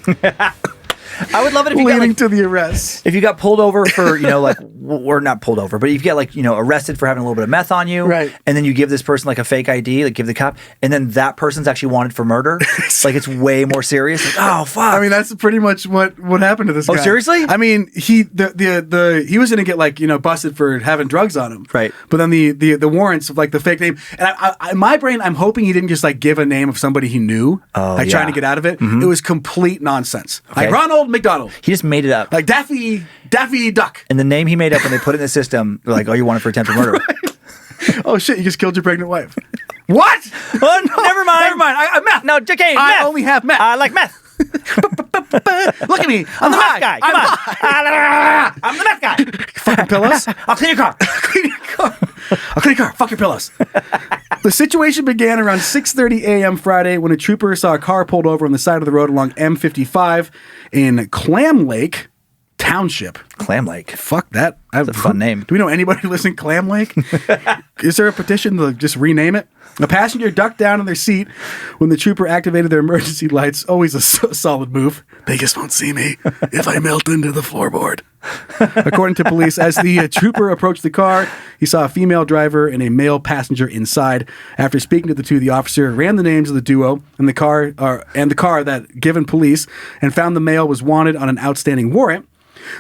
I would love it if you got leading like, to the arrest. if you got pulled over for, or not pulled over, but if you get like, arrested for having a little bit of meth on you, Right. and then you give this person like a fake ID, like give the cop, and then that person's actually wanted for murder, like it's way more serious. Like, oh fuck. I mean, that's pretty much what happened to this guy. Oh, seriously? I mean, he was gonna get like busted for having drugs on him, Right. But then the warrants of like the fake name, and I in my brain, I'm hoping he didn't just like give a name of somebody he knew, trying to get out of it. It was complete nonsense. Okay. Like Ronald McDonald, He just made it up. like Daffy Duck. And the name he made up when they put it in the system, they're like, oh, you want it for attempted murder. Oh shit! You just killed your pregnant wife. What? Oh, never mind. Never mind. I meth. No, JK, I meth. only have meth. I like meth. Look at me. I'm the high. meth guy. Come on. I'm the meth guy. Fucking pillows. I'll clean your car. Clean your car. I'll clean your car. Fuck your pillows. The situation began around 6:30 a.m. Friday when a trooper saw a car pulled over on the side of the road along M55 in Clam Lake Township. Clam Lake. Fuck that. That's a fun name. Do we know anybody who lives in Clam Lake? Is there a petition to just rename it? A passenger ducked down in their seat when the trooper activated their emergency lights. Always a solid move. They just won't see me if I melt into the floorboard. According to police, as the trooper approached the car, he saw a female driver and a male passenger inside. After speaking to the two, the officer ran the names of the duo and the car that given police and found the male was wanted on an outstanding warrant.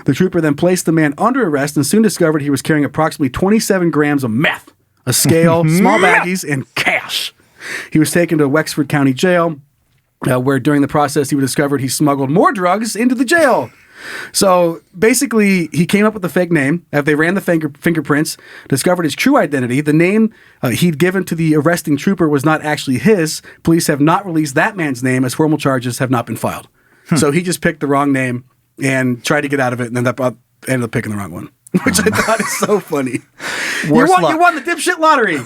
The trooper then placed the man under arrest and soon discovered he was carrying approximately 27 grams of meth, a scale, small baggies, and cash. He was taken to Wexford County Jail, where during the process he discovered he smuggled more drugs into the jail. So basically, he came up with a fake name. After they ran the fingerprints, discovered his true identity. The name he'd given to the arresting trooper was not actually his. Police have not released that man's name as formal charges have not been filed. So he just picked the wrong name and tried to get out of it, and then ended up picking the wrong one, which I thought is so funny. You won the dipshit lottery.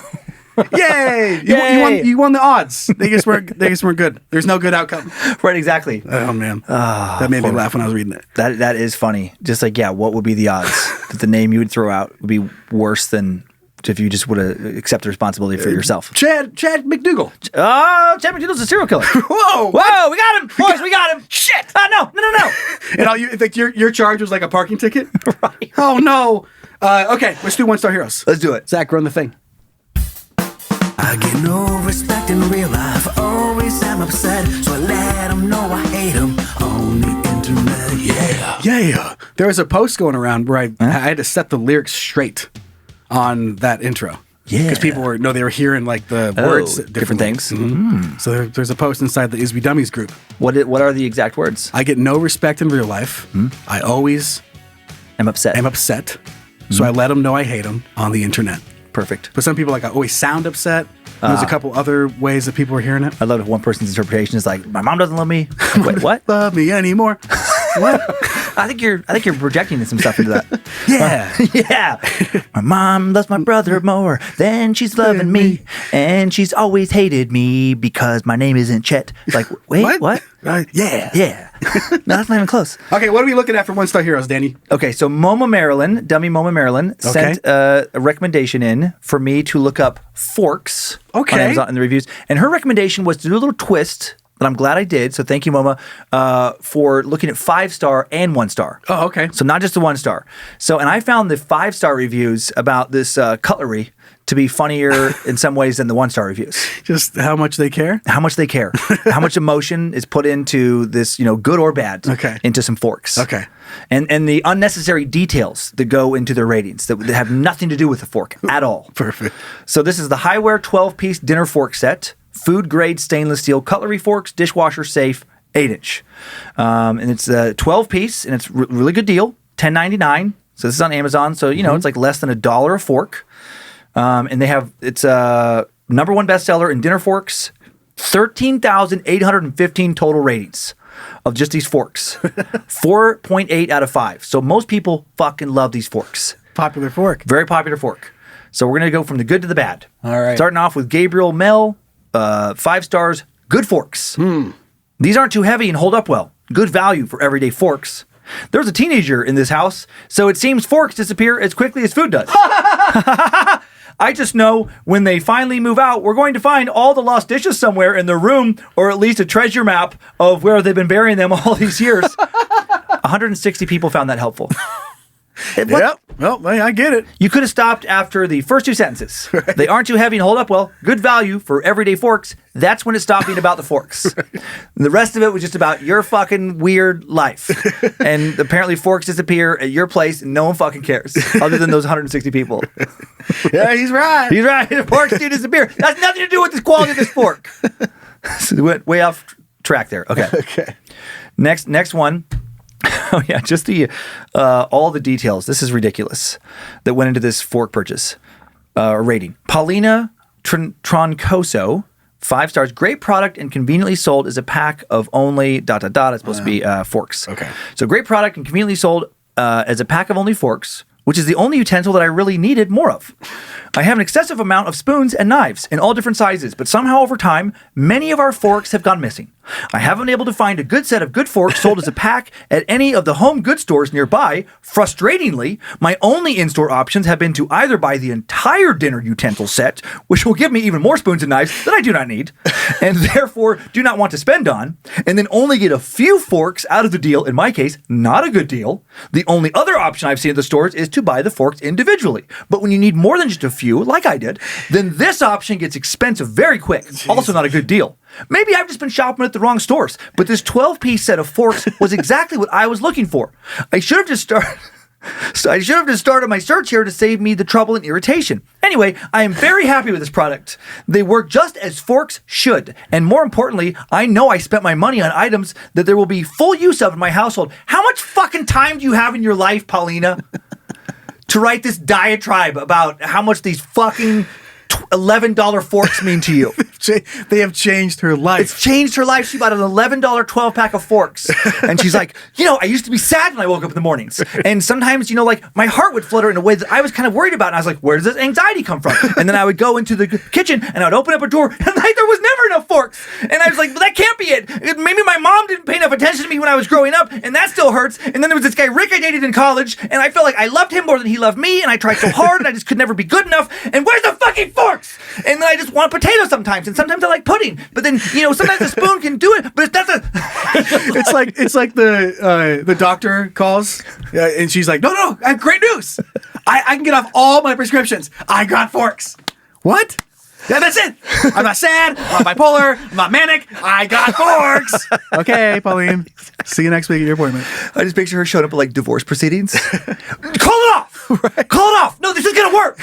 Yay! You won the odds. They just weren't good. There's no good outcome. Right, exactly. Oh man, that made me laugh when I was reading it. That is funny. Just like, what would be the odds that the name you would throw out would be worse than if you just would have accepted responsibility for yourself? Chad McDougal. Oh, Chad McDougal's a serial killer. Whoa! Whoa, we got him! Boys, we got him! Shit! No. And all you think your charge was like a parking ticket? Right. Oh no. Okay, let's do 1-star heroes. Let's do it. Zach, run the thing. I get no respect in real life. Always am upset, so I let them know I hate them on the internet. Yeah. There was a post going around where I had to set the lyrics straight on that intro. Yeah. Because people they were hearing like the words different things. Mm-hmm. So there's a post inside the Is We Dummies group. What are the exact words? I get no respect in real life. I always I'm upset. am upset. So I let them know I hate them on the internet. Perfect. But some people I always sound upset. And there's a couple other ways that people are hearing it. I love if one person's interpretation is like, my mom doesn't love me. Wait, what? Love me anymore. What? I think you're projecting some stuff into that. Yeah. Yeah. My mom loves my brother more than she's loving me. And she's always hated me because my name isn't Chet. Like, wait, what? Yeah. Yeah. No, that's not even close. Okay, what are we looking at for 1-star heroes, Danny? Okay, so Moma Maryland, dummy Moma Maryland, sent a recommendation in for me to look up forks on Amazon in the reviews. And her recommendation was to do a little twist that I'm glad I did. So thank you, Moma, for looking at 5-star and 1-star. Oh, okay. So not just the 1-star. So, and I found the 5-star reviews about this cutlery to be funnier in some ways than the 1-star reviews. Just how much they care? How much they care. How much emotion is put into this, good or bad, into some forks. Okay. And the unnecessary details that go into their ratings that have nothing to do with the fork at all. Perfect. So this is the Highware 12-piece dinner fork set, food grade stainless steel cutlery forks, dishwasher safe, 8-inch. And it's a 12-piece, and it's a really good deal, $10.99. So this is on Amazon. So, it's like less than $1 a fork. And it's a number 1 bestseller in dinner forks, 13,815 total ratings of just these forks. 4.8 out of 5. So most people fucking love these forks. Popular fork. Very popular fork. So we're going to go from the good to the bad. All right. Starting off with Gabriel Mel, 5 stars, good forks. These aren't too heavy and hold up well. Good value for everyday forks. There's a teenager in this house, so it seems forks disappear as quickly as food does. I just know when they finally move out, we're going to find all the lost dishes somewhere in their room, or at least a treasure map of where they've been burying them all these years. 160 people found that helpful. Yep. Well, I get it. You could have stopped after the first 2 sentences. Right. They aren't too heavy and hold up well. Good value for everyday forks. That's when it stopped being about the forks. Right. The rest of it was just about your fucking weird life. And apparently forks disappear at your place and no one fucking cares other than those 160 people. Yeah, he's right. He's right. The forks do disappear. That's nothing to do with the quality of this fork. So we went way off track there. Okay. Okay. Next one. Oh yeah, just the all the details. This is ridiculous that went into this fork purchase rating. Paulina Troncoso, 5 stars. Great product and conveniently sold as a pack of only ... It's supposed to be forks. Okay. So great product and conveniently sold as a pack of only forks, which is the only utensil that I really needed more of. I have an excessive amount of spoons and knives in all different sizes, but somehow over time, many of our forks have gone missing. I haven't been able to find a good set of good forks sold as a pack at any of the home goods stores nearby. Frustratingly, my only in-store options have been to either buy the entire dinner utensil set, which will give me even more spoons and knives that I do not need, and therefore do not want to spend on, and then only get a few forks out of the deal, in my case, not a good deal. The only other option I've seen at the stores is to buy the forks individually. But when you need more than just a few, like I did, then this option gets expensive very quick. Jeez. Also not a good deal. Maybe I've just been shopping at the wrong stores, but this 12-piece set of forks was exactly what I was looking for. I should have just started my search here to save me the trouble and irritation. Anyway, I am very happy with this product. They work just as forks should. And more importantly, I know I spent my money on items that there will be full use of in my household. How much fucking time do you have in your life, Paulina, to write this diatribe about how much these fucking $11 forks mean to you? They have changed her life. It's changed her life. She bought an $11 12-pack of forks. And she's like, I used to be sad when I woke up in the mornings. And sometimes, like my heart would flutter in a way that I was kind of worried about. And I was like, where does this anxiety come from? And then I would go into the kitchen and I would open up a door and there was never enough forks. And I was like, well, that can't be it. Maybe my mom didn't pay enough attention to me when I was growing up. And that still hurts. And then there was this guy, Rick, I dated in college. And I felt like I loved him more than he loved me. And I tried so hard and I just could never be good enough. And where's the fucking forks? And then I just want potatoes sometimes, and sometimes I like pudding. But then, sometimes the spoon can do it, but that's a... it's like the doctor calls, and she's like, no, I have great news. I can get off all my prescriptions. I got forks. What? Yeah, that's it. I'm not sad. I'm not bipolar. I'm not manic. I got forks. Okay, Pauline. See you next week at your appointment. I just picture her showing up at like divorce proceedings. Call it off. Right. Call it off. No, this is gonna work.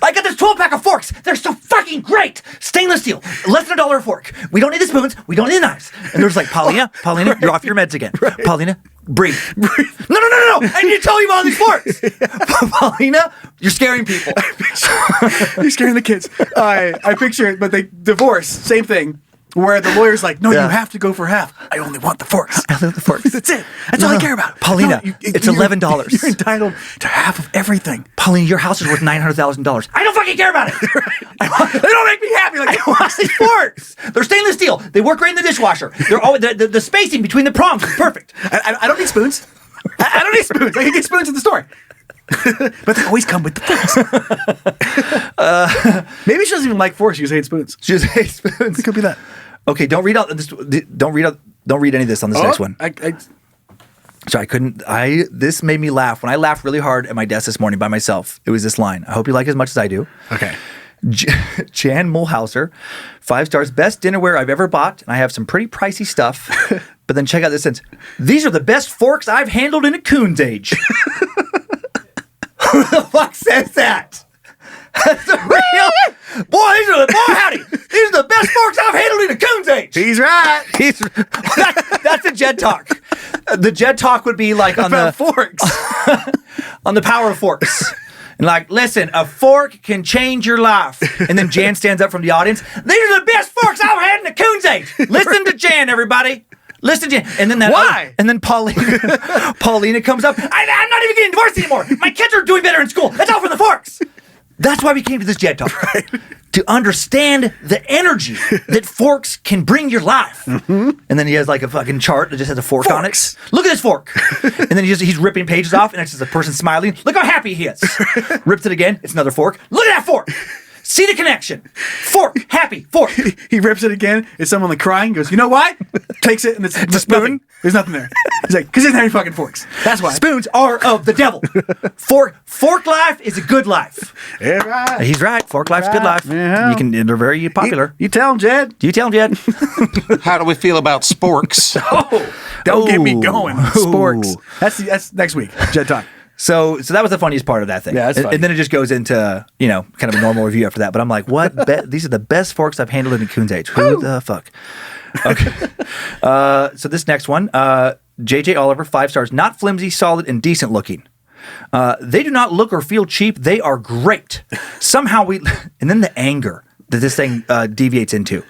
I got this 12-pack of forks. They're so fucking great. Stainless steel. Less than $1 a fork. We don't need the spoons. We don't need the knives. And there's like, Paulina, you're off your meds again. Right. Paulina, breathe. No. I need to tell you about these forks. Paulina, you're scaring people. You're scaring the kids. I picture it, but they divorce. Same thing. Where the lawyer's like, no, you have to go for half. I only want the forks. I want the forks. That's it. That's all I care about. Paulina, it's $11. You're entitled to half of everything. Paulina, your house is worth $900,000. I don't fucking care about it. They don't make me happy. Like, I want these forks. They're stainless steel. They work great in the dishwasher. They're always, the spacing between the prongs is perfect. I don't need spoons. I don't need spoons. I can get spoons at the store. But they always come with the forks. Maybe she doesn't even like forks. She just hates spoons. She just hates spoons. It could be that. Okay, don't read this. Don't read any of this on this next one. So I couldn't. This made me laugh. When I laughed really hard at my desk this morning by myself, it was this line. I hope you like it as much as I do. Okay. Jan Mulhauser, 5 stars. Best dinnerware I've ever bought, and I have some pretty pricey stuff. But then check out this sentence. These are the best forks I've handled in a coon's age. Who the fuck says that? That's a real... Boy, howdy. These are the best forks I've handled in a coon's age. He's right. That's the Jed talk. The Jed talk would be like on about forks. On the power of forks. And like, listen, a fork can change your life. And then Jan stands up from the audience. These are the best forks I've had in a coon's age. Listen to Jan, everybody. Listen to Jan. And then and then Paulina comes up. I'm not even getting divorced anymore. My kids are doing better in school. That's all for the forks. That's why we came to this Jed talk. Right. To understand the energy that forks can bring your life. Mm-hmm. And then he has like a fucking chart that just has a fork on it. Look at this fork. And then he's ripping pages off and it's just a person smiling. Look how happy he is. Rips it again. It's another fork. Look at that fork. See the connection. Fork, happy, fork. He rips it again. It's someone like crying. Goes, you know why? Takes it and it's a spoon? nothing. There's nothing there. He's like, because he doesn't have any fucking forks. That's why. Spoons are of the devil. Fork life is a good life. Yeah, right. He's right. Fork life's good life. Yeah. They're very popular. You tell him, Jed. Do you tell him, Jed? How do we feel about sporks? Don't get me going. Sporks. Ooh. That's next week. Jed talk. So that was the funniest part of that thing. Yeah, that's funny. And then it just goes into, kind of a normal review after that. But I'm like, what? These are the best forks I've handled in Coon's age. Who the fuck? Okay. So this next one, JJ Oliver, 5 stars. Not flimsy, solid, and decent looking. They do not look or feel cheap. They are great. Somehow and then the anger that this thing deviates into.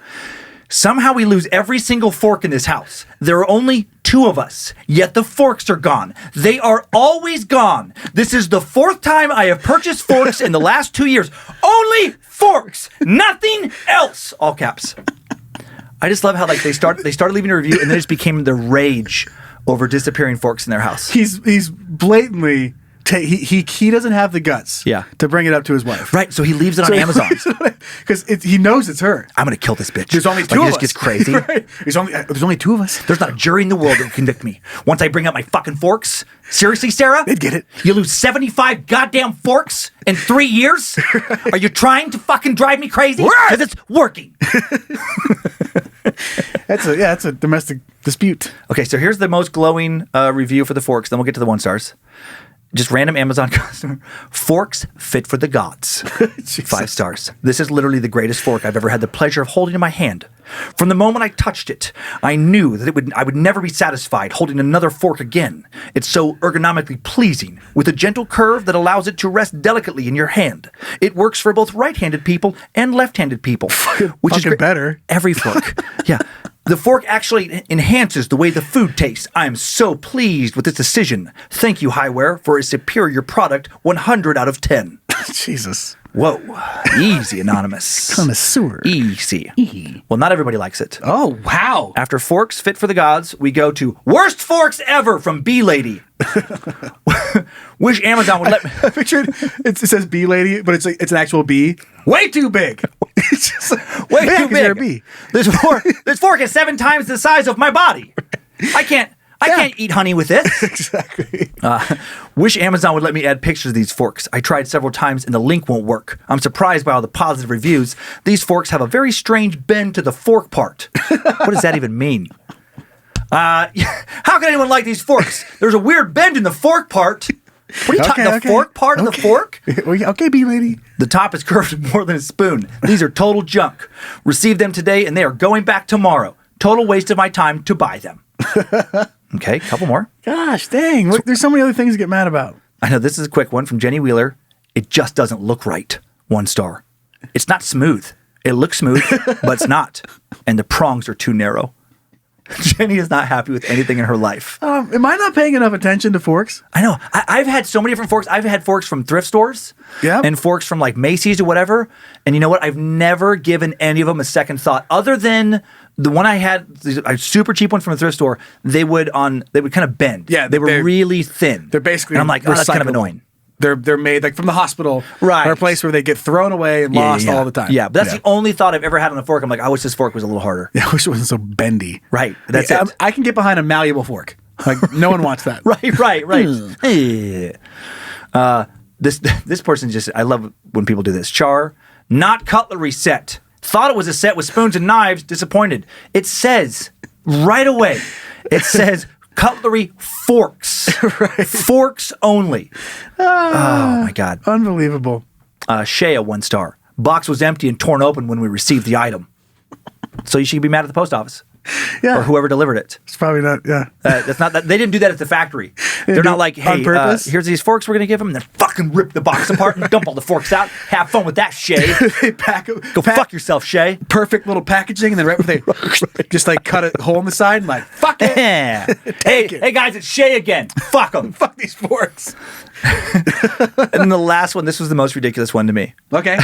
Somehow we lose every single fork in this house. There are only 2 of us, yet the forks are gone. They are always gone. This is the 4th time I have purchased forks in the last 2 years. Only forks, nothing else. All caps. I just love how they started leaving a review and then it just became the rage over disappearing forks in their house. He's blatantly he doesn't have the guts to bring it up to his wife. Right, so he leaves it on Amazon. Because he knows it's her. I'm going to kill this bitch. There's only 2 of He us. just gets crazy. Right. There's only 2 of us. There's not a jury in the world that will convict me. Once I bring out my fucking forks. Seriously, Sarah? They'd get it. You lose 75 goddamn forks in 3 years? Are you trying to fucking drive me crazy? Because it's working. That's a domestic dispute. Okay, so here's the most glowing review for the forks. Then we'll get to the 1 stars. Just random Amazon customer. Forks fit for the gods. 5 stars. This is literally the greatest fork I've ever had the pleasure of holding in my hand. From the moment I touched it, I knew that I would never be satisfied holding another fork again. It's so ergonomically pleasing, with a gentle curve that allows it to rest delicately in your hand. It works for both right-handed people and left-handed people. Which is better. Every fork. Yeah. The fork actually enhances the way the food tastes. I am so pleased with this decision. Thank you, Highware, for a superior product. 100 out of 10. Jesus. Whoa. Easy, Anonymous. Connoisseur. Easy. Well, not everybody likes it. Oh, wow. After forks fit for the gods, we go to worst forks ever from B Lady. Wish Amazon would let me. I pictured it says bee lady, but it's an actual bee. Way too big. It's just like, Way yeah, too 'cause you're a big. bee. This fork is 7 times the size of my body. I can't eat honey with this. Exactly. Wish Amazon would let me add pictures of these forks. I tried several times and the link won't work. I'm surprised by all the positive reviews. These forks have a very strange bend to the fork part. What does that even mean? How can anyone like these forks? There's a weird bend in the fork part. What are you talking? The fork part of the fork? Okay, bee lady. The top is curved more than a spoon. These are total junk. Received them today and they are going back tomorrow. Total waste of my time to buy them. Okay, couple more. Gosh, dang. Look, there's so many other things to get mad about. I know this is a quick one from Jenny Wheeler. It just doesn't look right. 1 star. It's not smooth. It looks smooth, but it's not. And the prongs are too narrow. Jenny is not happy with anything in her life. Am I not paying enough attention to forks? I know. I've had so many different forks. I've had forks from thrift stores and forks from like Macy's or whatever. And you know what? I've never given any of them a second thought other than the one I had, a super cheap one from a thrift store. They would kind of bend. Yeah, they were really thin. They're basically and I'm like, oh, that's kind of recyclable. annoying. They're made like from the hospital, right? Or a place where they get thrown away and lost all the time. Yeah, but that's the only thought I've ever had on a fork. I'm like, I wish this fork was a little harder. Yeah, I wish it wasn't so bendy. Right, that's it. I can get behind a malleable fork. Like no one wants that. right. This person just, I love when people do this. Char, not cutlery set. Thought it was a set with spoons and knives. Disappointed. It says right away. It says cutlery forks. Right. Forks only. Oh my God. Unbelievable. Shea, 1 star. Box was empty and torn open when we received the item. So you should be mad at the post office. Yeah. Or whoever delivered it. It's probably not, yeah. That's not that. They didn't do that at the factory. They're not like, hey, on purpose? Here's these forks we're going to give them, and then fucking rip the box apart and dump all the forks out. Have fun with that, Shay. They pack Fuck yourself, Shay. perfect little packaging, and then right when they just like cut a hole in the side and like, fuck it. Hey guys, it's Shay again. Fuck them. Fuck these forks. And then the last one, this was the most ridiculous one to me. Okay.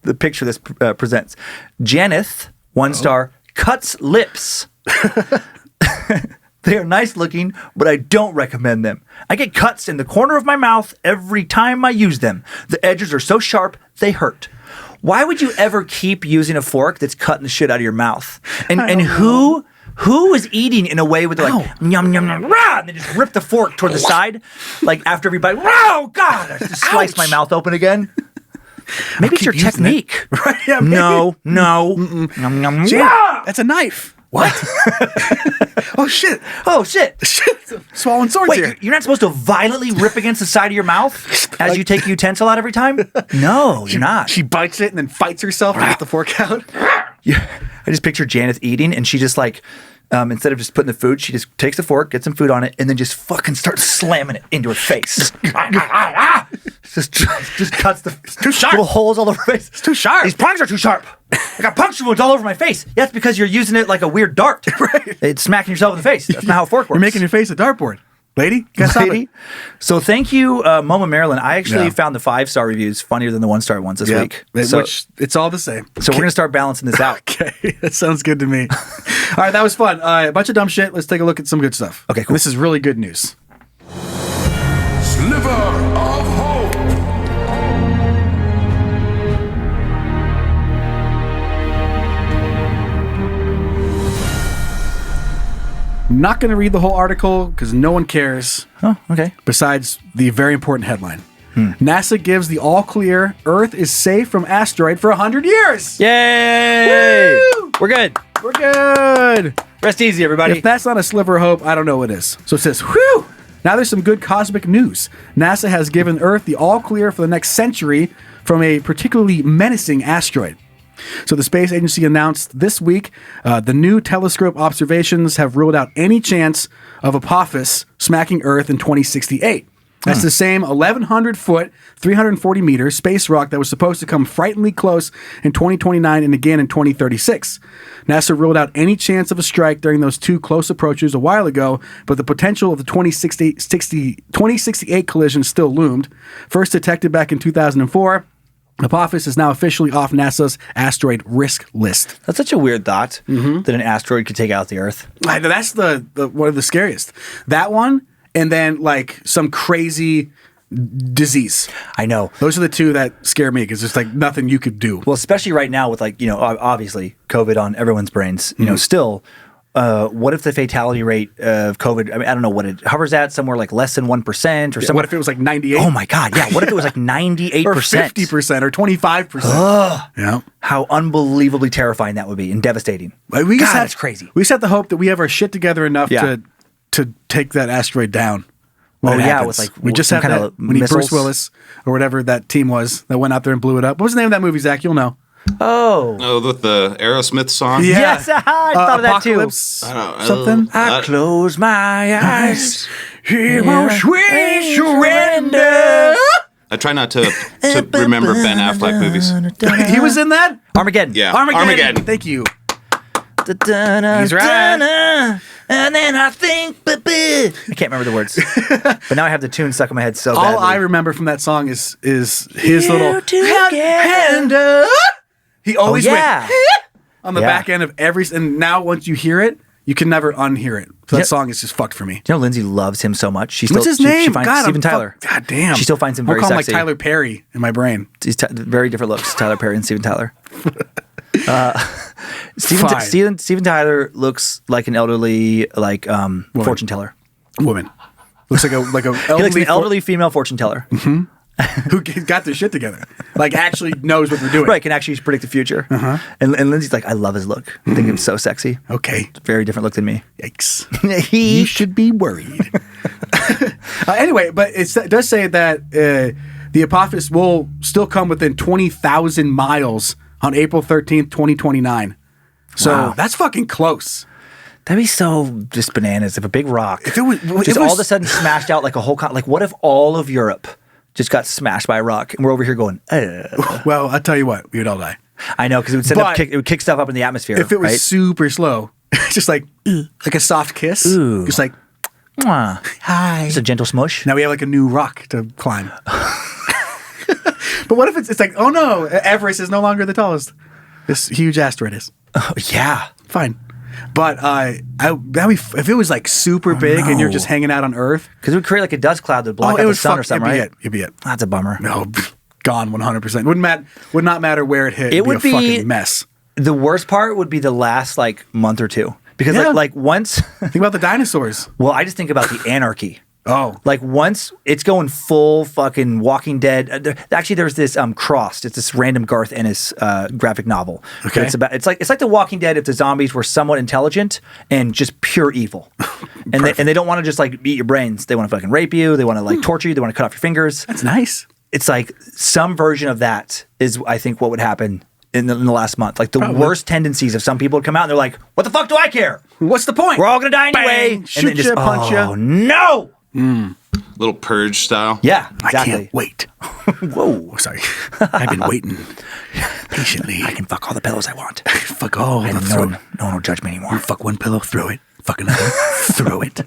The picture this presents. Janeth, 1 star, cuts lips. They are nice looking, but I don't recommend them. I get cuts in the corner of my mouth every time I use them. The edges are so sharp, they hurt. Why would you ever keep using a fork that's cutting the shit out of your mouth? And who is eating in a way where they're like, yum, yum, yum, rah, and they just rip the fork toward the side, like after every bite, oh, God, I just slice my mouth open again. Maybe it's your technique. Right? Yeah, maybe. No. Yum, yum, Jay, rah! that's a knife. What? Oh, shit. Shit. Swallowing swords here. Wait, you're not supposed to violently rip against the side of your mouth as you take a utensil out every time? No, you're not. She bites it and then fights herself to get the fork out. Yeah, I just picture Janeth eating, and she just like, instead of just putting the food, she just takes the fork, gets some food on it, and then just fucking starts slamming it into her face. just cuts the too sharp. Little holes all over her face. It's too sharp. These prongs are too sharp. I got puncture wounds all over my face. Yeah, that's because you're using it like a weird dart. Right. It's smacking yourself in the face. That's not how a fork works. You're making your face a dartboard. Lady, gotta stop it. So thank you, Moma Marilyn. I actually found the 5-star reviews funnier than the 1-star ones this week. So, which it's all the same. So we're gonna start balancing this out. Okay, that sounds good to me. All right, that was fun. A bunch of dumb shit. Let's take a look at some good stuff. Okay, cool. This is really good news. Sliver of hope. Not going to read the whole article because no one cares. Oh, okay. Besides the very important headline. NASA gives the all clear. Earth is safe from asteroid for 100 years. Yay! Woo! We're good. We're good. Rest easy, everybody. If that's not a sliver of hope, I don't know what is. So it says, whew! Now there's some good cosmic news. NASA has given Earth the all clear for the next century from a particularly menacing asteroid. So the space agency announced this week the new telescope observations have ruled out any chance of Apophis smacking Earth in 2068. That's the same 1,100-foot, 340 meter space rock that was supposed to come frighteningly close in 2029 and again in 2036. NASA ruled out any chance of a strike during those two close approaches a while ago, but the potential of the 2068 collision still loomed. First detected back in 2004, Apophis is now officially off NASA's asteroid risk list. That's such a weird thought that an asteroid could take out the Earth. That's the one of the scariest. That one, and then like some crazy disease. I know. Those are the two that scare me because there's like nothing you could do. Well, especially right now with like, obviously COVID on everyone's brains, still, what if the fatality rate of COVID, I don't know what it hovers at, somewhere like less than 1% or something. What if it was like 98? Oh my God. Yeah. What if it was like 98%? Or 50% or 25%. Yeah. How unbelievably terrifying that would be and devastating. That's crazy. We just have to hope that we have our shit together enough to take that asteroid down. When it happens. with like we just have kind that of when missiles. Bruce Willis or whatever that team was that went out there and blew it up. What was the name of that movie, Zach? You'll know. Oh, with the Aerosmith song? Yeah. Yes, I thought of that too. Apocalypse, I don't know. something. I close my eyes. He won't sweet surrender. I try not to remember Ben Affleck movies. He was in that? Armageddon. Yeah, Armageddon. Thank you. He's right. And then I think, I can't remember the words, but now I have the tune stuck in my head so badly. All I remember from that song is his little together. hand up. He always went on the Yeah. back end of every. And now once you hear it, you can never unhear it. So that song is just fucked for me. You know, Lindsay loves him so much. What's his name? She finds God, Steven Tyler. God damn. She still finds him I'll very call him sexy. like Tyler Perry in my brain. He's very different looks, Tyler Perry and Steven Tyler. Steven Tyler looks like an elderly, fortune teller. Woman. Looks like a He looks like an elderly female fortune teller. who got their shit together. Like actually knows what they're doing. Right, can actually predict the future. And Lindsay's like, I love his look. I think he's so sexy. Okay. Very different look than me. Yikes. You should be worried. Anyway, but it does say that the Apophis will still come within 20,000 miles on April 13th, 2029. So Wow. that's fucking close. That'd be so just bananas if a big rock If it was, all of a sudden smashed out like a whole like what if all of Europe just got smashed by a rock and we're over here going well, I'll tell you what, we would all die. I know, because it would kick stuff up in the atmosphere. If it was right? super slow, just like a soft kiss, Ooh. just like Mwah. hi. Just a gentle smush. Now we have like a new rock to climb. But what if it's like, oh no, Everest is no longer the tallest. This huge asteroid is. Oh, yeah. Fine. But if it was like super big and you're just hanging out on Earth. Because it would create like a dust cloud that would block out it the would sun or something, right? It'd be it. That's a bummer. No, gone 100%. Would not matter where it hit. It It'd would be a be- fucking mess. The worst part would be the last like month or two because Yeah. like once. Think about the dinosaurs. Well, I just think about the anarchy. Oh, Like once it's going full fucking Walking Dead. Actually, there's this Crossed. It's this random Garth Ennis graphic novel. But Okay. it's like the Walking Dead if the zombies were somewhat intelligent and just pure evil, and they don't want to just like eat your brains. They want to fucking rape you. They want to like torture you. They want to cut off your fingers. that's nice. It's like some version of that is I think what would happen in the last month. Like the worst tendencies of some people would come out and they're like, "What the fuck do I care? What's the point? We're all gonna die anyway." Bang, shoot ya, punch ya. Oh no! Little purge style. Yeah, I exactly. can't wait. Whoa! Oh, sorry. I've been waiting patiently. I can fuck all the pillows I want. Fuck all the And throw. no one will judge me anymore. Fuck one pillow, throw it. Fuck another, throw it.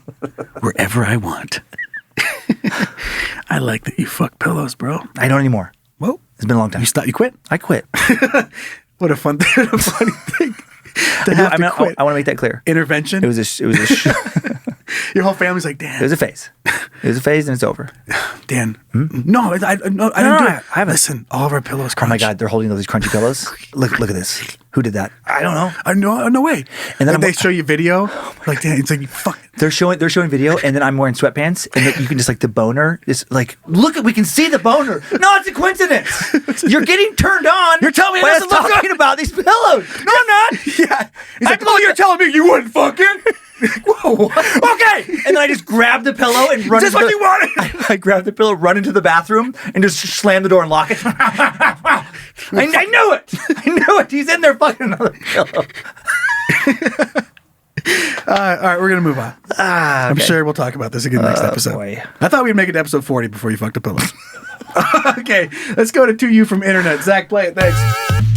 Wherever I want. I like that you fuck pillows, bro. I don't anymore. Whoa. It's been a long time. You quit? I quit. What a fun thing. What a funny thing. To have to quit. I want to make that clear. Intervention. It was a Your whole family's like, Dan. it was a phase. It was a phase and it's over. Dan. No, I didn't do it. I haven't. Listen, all of our pillows crunch. Oh my God, they're holding these crunchy pillows. Look at this. Who did that? I don't know. No way. And then they show you video. Like, Dan, it's like, fuck. They're showing video, and then I'm wearing sweatpants, and you can just like the boner is like, look, we can see the boner. No, it's a coincidence. You're getting turned on. You're telling me it by us doesn't look talking about these pillows. No, I'm not. Yeah. He's like, oh, you're telling me you wouldn't fuck it? Whoa. Okay. And then I just grab the pillow and run. Is this into what you wanted? I grab the pillow, run into the bathroom, and just slam the door and lock it. I knew it. I knew it. He's in there fucking another pillow. All right, we're going to move on. I'm Okay. sure we'll talk about this again next episode. boy. I thought we'd make it to episode 40 before you fucked a pillow. Okay, let's go to you from internet. Zach, play it. Thanks.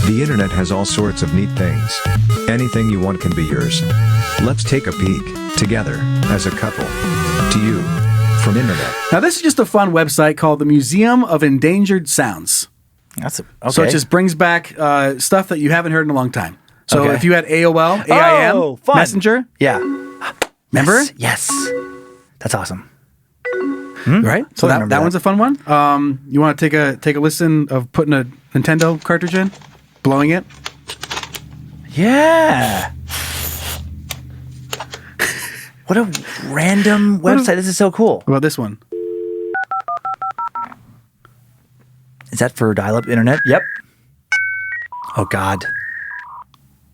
The internet has all sorts of neat things. Anything you want can be yours. Let's take a peek, together, as a couple. To you, from internet. Now, this is just a fun website called the Museum of Endangered Sounds. That's okay. So it just brings back stuff that you haven't heard in a long time. So Okay. if you had AOL, AIM, Oh, fun. Messenger, Yeah. remember? Yes. That's awesome. Right? So that remember that. one's a fun one. You want to take a listen of putting a Nintendo cartridge in? Blowing it? Yeah. What a random website. This is so cool. What about this one? Is that for dial-up internet? Yep. Oh, God.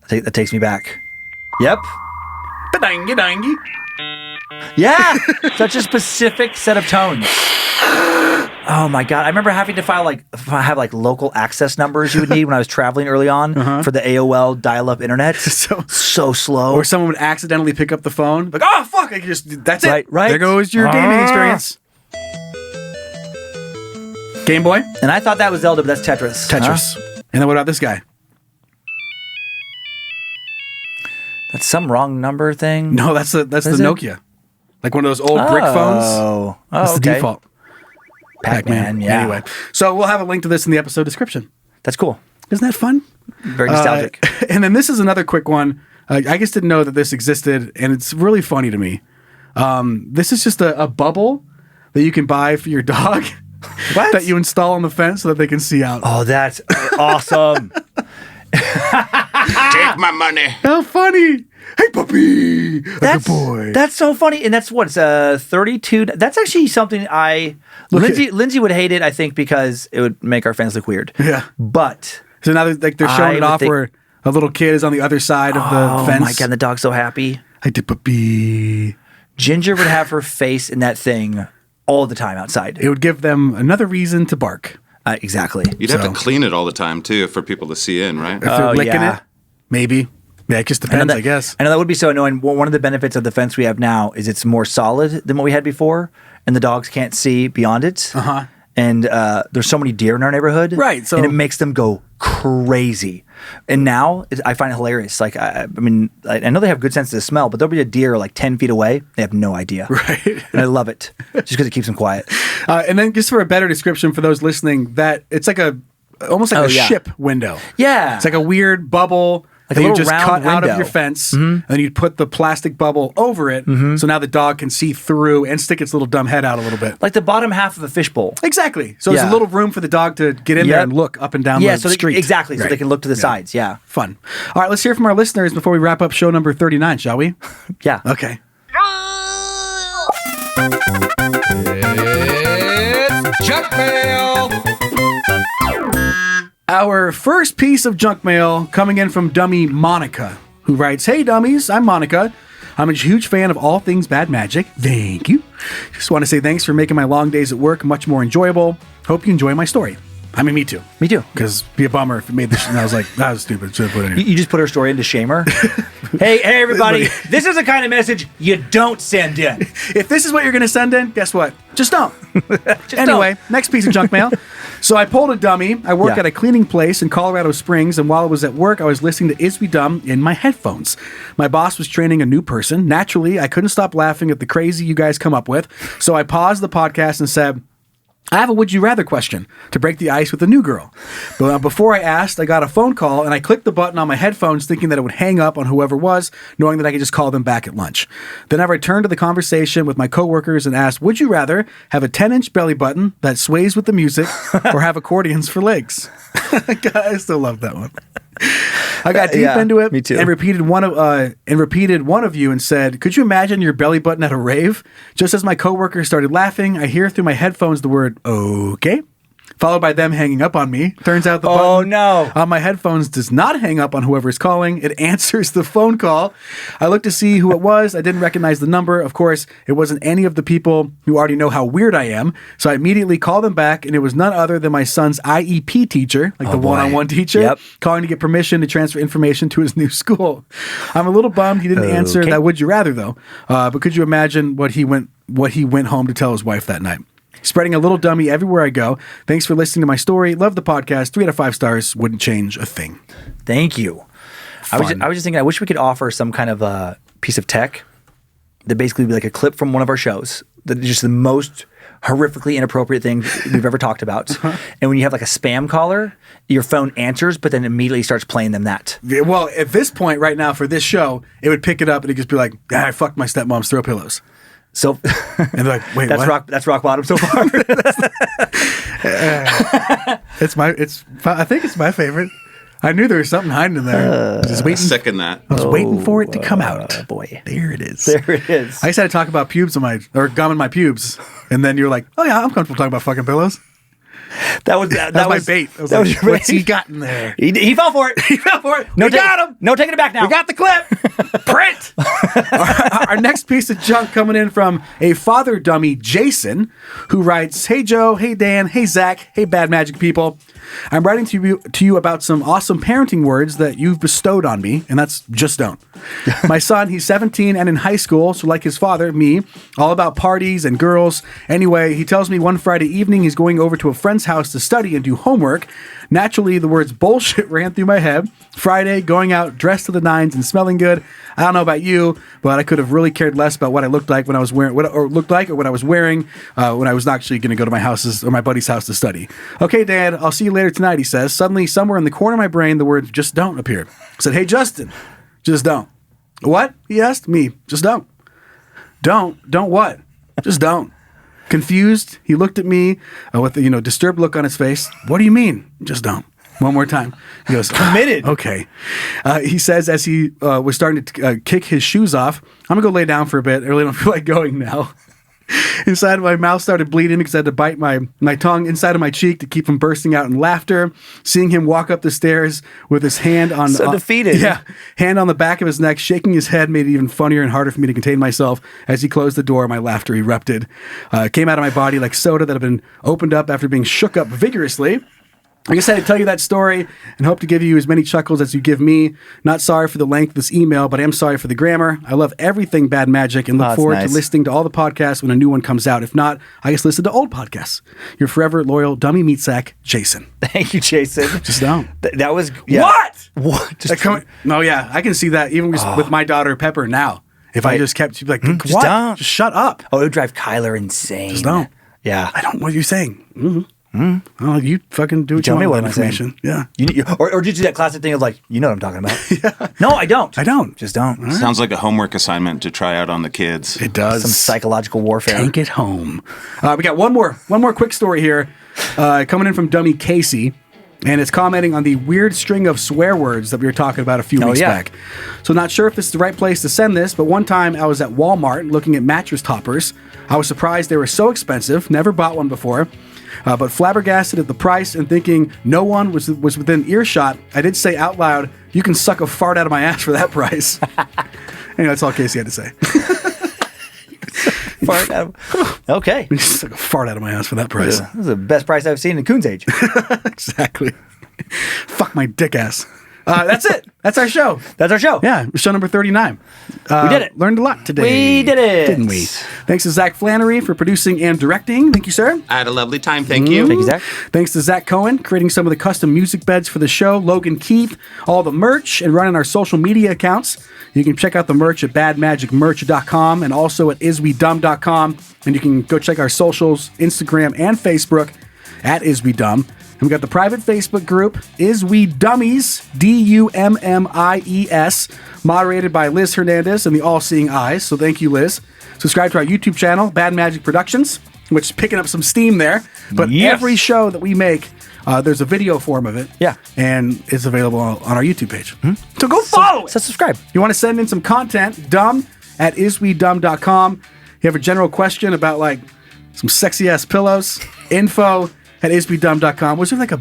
That takes me back. Yep. Ba-dangy-dangy. Yeah. Such a specific set of tones. Oh my God. I remember having to have like local access numbers you would need when I was traveling early on for the AOL dial-up internet. So slow. Or someone would accidentally pick up the phone. Like, oh, fuck, that's it. Right. There goes your gaming experience. Game Boy? And I thought that was Zelda, but that's Tetris. Tetris. And then what about this guy? That's some wrong number thing. No, that's the Is it? Nokia. Like one of those old brick phones. Oh, That's the okay. default. Pac-Man, yeah. Anyway, so we'll have a link to this in the episode description. That's cool. Isn't that fun? Very nostalgic. And then this is another quick one. I just didn't know that this existed, and it's really funny to me. This is just a bubble that you can buy for your dog What? that you install on the fence so that they can see out. Oh, that's awesome. Take my money. How funny! Hey, puppy! Like a boy. That's so funny. And that's what? It's 32. That's actually something Look Lindsay would hate it, I think, because it would make our fans look weird. Yeah. But So now they're showing I it would off think- where a little kid is on the other side of the fence. oh my God, the dog's so happy. Hey, puppy. Ginger would have her face in that thing all the time outside. It would give them another reason to bark. Exactly. You'd have So- to clean it all the time too for people to see in, right? If they're licking yeah. it, maybe. Yeah, it just depends, I guess. I know that would be so annoying. One of the benefits of the fence we have now is it's more solid than what we had before, and the dogs can't see beyond it. Uh-huh. And there's so many deer in our neighborhood, Right, so- and it makes them go crazy. And now I find it hilarious. Like, I mean, I know they have good sense of the smell, but there'll be a deer like 10 feet away. They have no idea. Right. And I love it just because it keeps them quiet. And then just for a better description for those listening, that it's like almost like Oh, a yeah. ship window. Yeah. It's like a weird bubble Like that a you little just round cut out of window. your fence, and then you'd put the plastic bubble over it, so now the dog can see through and stick its little dumb head out a little bit. Like the bottom half of a fishbowl. Exactly. So there's a Yeah. little room for the dog to get in there Yep. and look up and down Yeah, the so they, street. exactly. So Right. they can look to the sides. Yeah. Fun. All right, let's hear from our listeners before we wrap up show number 39, shall we? Yeah. Okay. Junk mail. Our first piece of junk mail coming in from dummy Monica, who writes, "Hey dummies, I'm Monica. I'm a huge fan of all things bad magic. Thank you. Just want to say thanks for making my long days at work much more enjoyable. Hope you enjoy my story." I mean, me too. Me too. Because it'd be a bummer if it made this. And I was like, that was stupid. Should have put it in. You just put her story in to shame her. hey, everybody! This is the kind of message you don't send in. If this is what you're going to send in, guess what? Just don't. Anyway, don't. next piece of junk mail. So I pulled a dummy. I work Yeah. at a cleaning place in Colorado Springs, and while I was at work, I was listening to Is We Dumb in my headphones. My boss was training a new person. Naturally, I couldn't stop laughing at the crazy you guys come up with, so I paused the podcast and said, I have a would you rather question to break the ice with a new girl. But before I asked, I got a phone call and I clicked the button on my headphones thinking that it would hang up on whoever was, knowing that I could just call them back at lunch. Then I returned to the conversation with my coworkers and asked, would you rather have a 10-inch belly button that sways with the music or have accordions for legs? God, I still love that one. I got deep Yeah, into it me too. and repeated one of you and said, could you imagine your belly button at a rave? Just as my coworker started laughing, I hear through my headphones the word okay, followed by them hanging up on me. Turns out the button no. on my headphones does not hang up on whoever's calling. It answers the phone call. I looked to see who it was. I didn't recognize the number. Of course, it wasn't any of the people who already know how weird I am. So I immediately called them back, and it was none other than my son's IEP teacher, like the boy. one-on-one teacher, Yep. calling to get permission to transfer information to his new school. I'm a little bummed he didn't answer that would you rather, though. But could you imagine what he went home to tell his wife that night? Spreading a little dummy everywhere I go. Thanks for listening to my story. Love the podcast. 3 out of 5 stars. Wouldn't change a thing. Thank you. I was just thinking, I wish we could offer some kind of a piece of tech that basically would be like a clip from one of our shows that is just the most horrifically inappropriate thing we've ever talked about. And when you have like a spam caller, your phone answers, but then immediately starts playing them that. Yeah, well, at this point right now for this show, it would pick it up and it'd just be like, I fucked my stepmom's throw pillows. So And they're like, wait, what? that's rock bottom so far. I think it's my favorite. I knew there was something hiding in there. Just waiting. Second that. I was waiting for it to come out. Boy. There it is. There it is. I just had to talk about pubes or gum in my pubes. And then you're like, oh yeah, I'm comfortable talking about fucking pillows. That was my bait. I was that like, was your what's bait. he got in there? He fell for it. He fell for it. No, We got him. No, taking it back now. We got the clip. Print. Our next piece of junk coming in from a father dummy, Jason, who writes, hey Joe, hey Dan, hey Zach, hey Bad Magic people. I'm writing to you about some awesome parenting words that you've bestowed on me, and that's just don't. My son, he's 17 and in high school, so like his father, me, all about parties and girls. Anyway, he tells me one Friday evening he's going over to a friend's house to study and do homework. Naturally, the words bullshit ran through my head. Friday, going out dressed to the nines and smelling good. I don't know about you, but I could have really cared less about what I looked like when I was wearing, what I was wearing when I was actually going to go to my house's or my buddy's house to study. Okay, Dad, I'll see you later tonight, he says. Suddenly, somewhere in the corner of my brain, the words just don't appeared. I said, hey, Justin, just don't. What? He asked me. Just don't. Don't what? Just don't. Confused, he looked at me with a disturbed look on his face. What do you mean? Just don't. One more time. He goes, committed. Okay. He says as he was starting to kick his shoes off, I'm going to go lay down for a bit. I really don't feel like going now. Inside my mouth started bleeding because I had to bite my tongue inside of my cheek to keep from bursting out in laughter. Seeing him walk up the stairs with his hand on... So defeated. Yeah. Hand on the back of his neck, shaking his head made it even funnier and harder for me to contain myself. As he closed the door, my laughter erupted. Came out of my body like soda that had been opened up after being shook up vigorously. I guess I had to tell you that story and hope to give you as many chuckles as you give me. Not sorry for the length of this email, but I am sorry for the grammar. I love everything Bad Magic and look forward to listening to all the podcasts when a new one comes out. If not, I just listen to old podcasts. Your forever loyal dummy meat sack, Jason. Thank you, Jason. Just don't. That was... Yeah. What? Just No, yeah. I can see that even with my daughter, Pepper, now. If I just kept, she'd be like, what? just don't. Just shut up. Oh, it would drive Kyler insane. Just don't. Yeah. I don't... What are you saying? Mm-hmm. Oh, you fucking do what Tell you me want what with am that I saying? information. Yeah. Or did you do that classic thing of like, you know what I'm talking about? No, I don't. I don't. Just don't. Sounds like a homework assignment to try out on the kids. It does. Some psychological warfare. Take it home. We got one more quick story here, coming in from Dummy Casey, and it's commenting on the weird string of swear words that we were talking about a few weeks back. So not sure if this is the right place to send this, but one time I was at Walmart looking at mattress toppers. I was surprised they were so expensive. Never bought one before. But flabbergasted at the price and thinking no one was within earshot, I did say out loud, "You can suck a fart out of my ass for that price." Anyway, that's all Casey had to say. Fart out. Okay. You suck a fart out of my ass for that price. This is the best price I've seen in Coon's age. Exactly. Fuck my dick ass. That's it. That's our show. That's our show. Yeah, show number 39. We did it. Learned a lot today. We did it. Didn't we? Thanks to Zach Flannery for producing and directing. Thank you, sir. I had a lovely time. Thank you. Thank you, Zach. Thanks to Zach Cohen, creating some of the custom music beds for the show. Logan Keith, all the merch, and running our social media accounts. You can check out the merch at badmagicmerch.com and also at iswedumb.com. And you can go check our socials, Instagram and Facebook at iswedumb. And we got the private Facebook group, Is We Dummies, Dummies, moderated by Liz Hernandez and the All Seeing Eyes. So thank you, Liz. Subscribe to our YouTube channel, Bad Magic Productions, which is picking up some steam there. But every show that we make, there's a video form of it. Yeah. And it's available on our YouTube page. So go follow it. So subscribe. You want to send in some content, dumb at iswedumb.com. You have a general question about like some sexy ass pillows, info at iswedumb.com. Was there like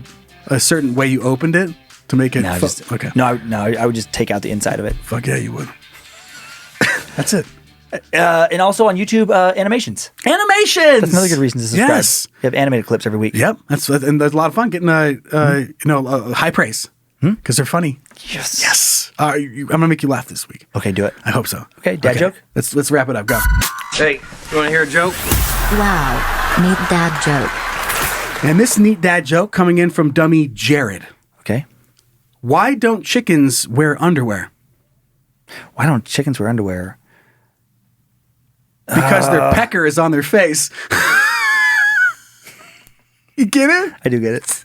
a certain way you opened it to make it? Okay. No, I would just take out the inside of it. Fuck yeah, you would. That's it. And also on YouTube, animations. Animations. That's another good reason to subscribe. Yes. We have animated clips every week. Yep. And there's a lot of fun getting high praise because they're funny. Yes. Yes. I'm gonna make you laugh this week. Okay, do it. I hope so. Okay, dad joke? Let's wrap it up. Go. Hey, you want to hear a joke? Wow. Neat dad joke. And this neat dad joke coming in from dummy Jared. Okay. Why don't chickens wear underwear? Why don't chickens wear underwear? Because their pecker is on their face. You get it? I do get it.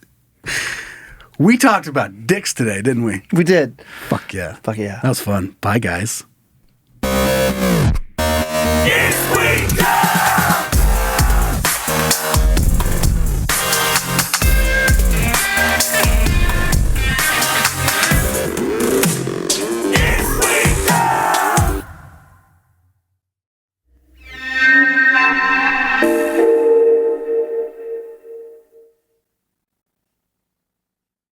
We talked about dicks today, didn't we? We did. Fuck yeah. Fuck yeah. That was fun. Bye, guys.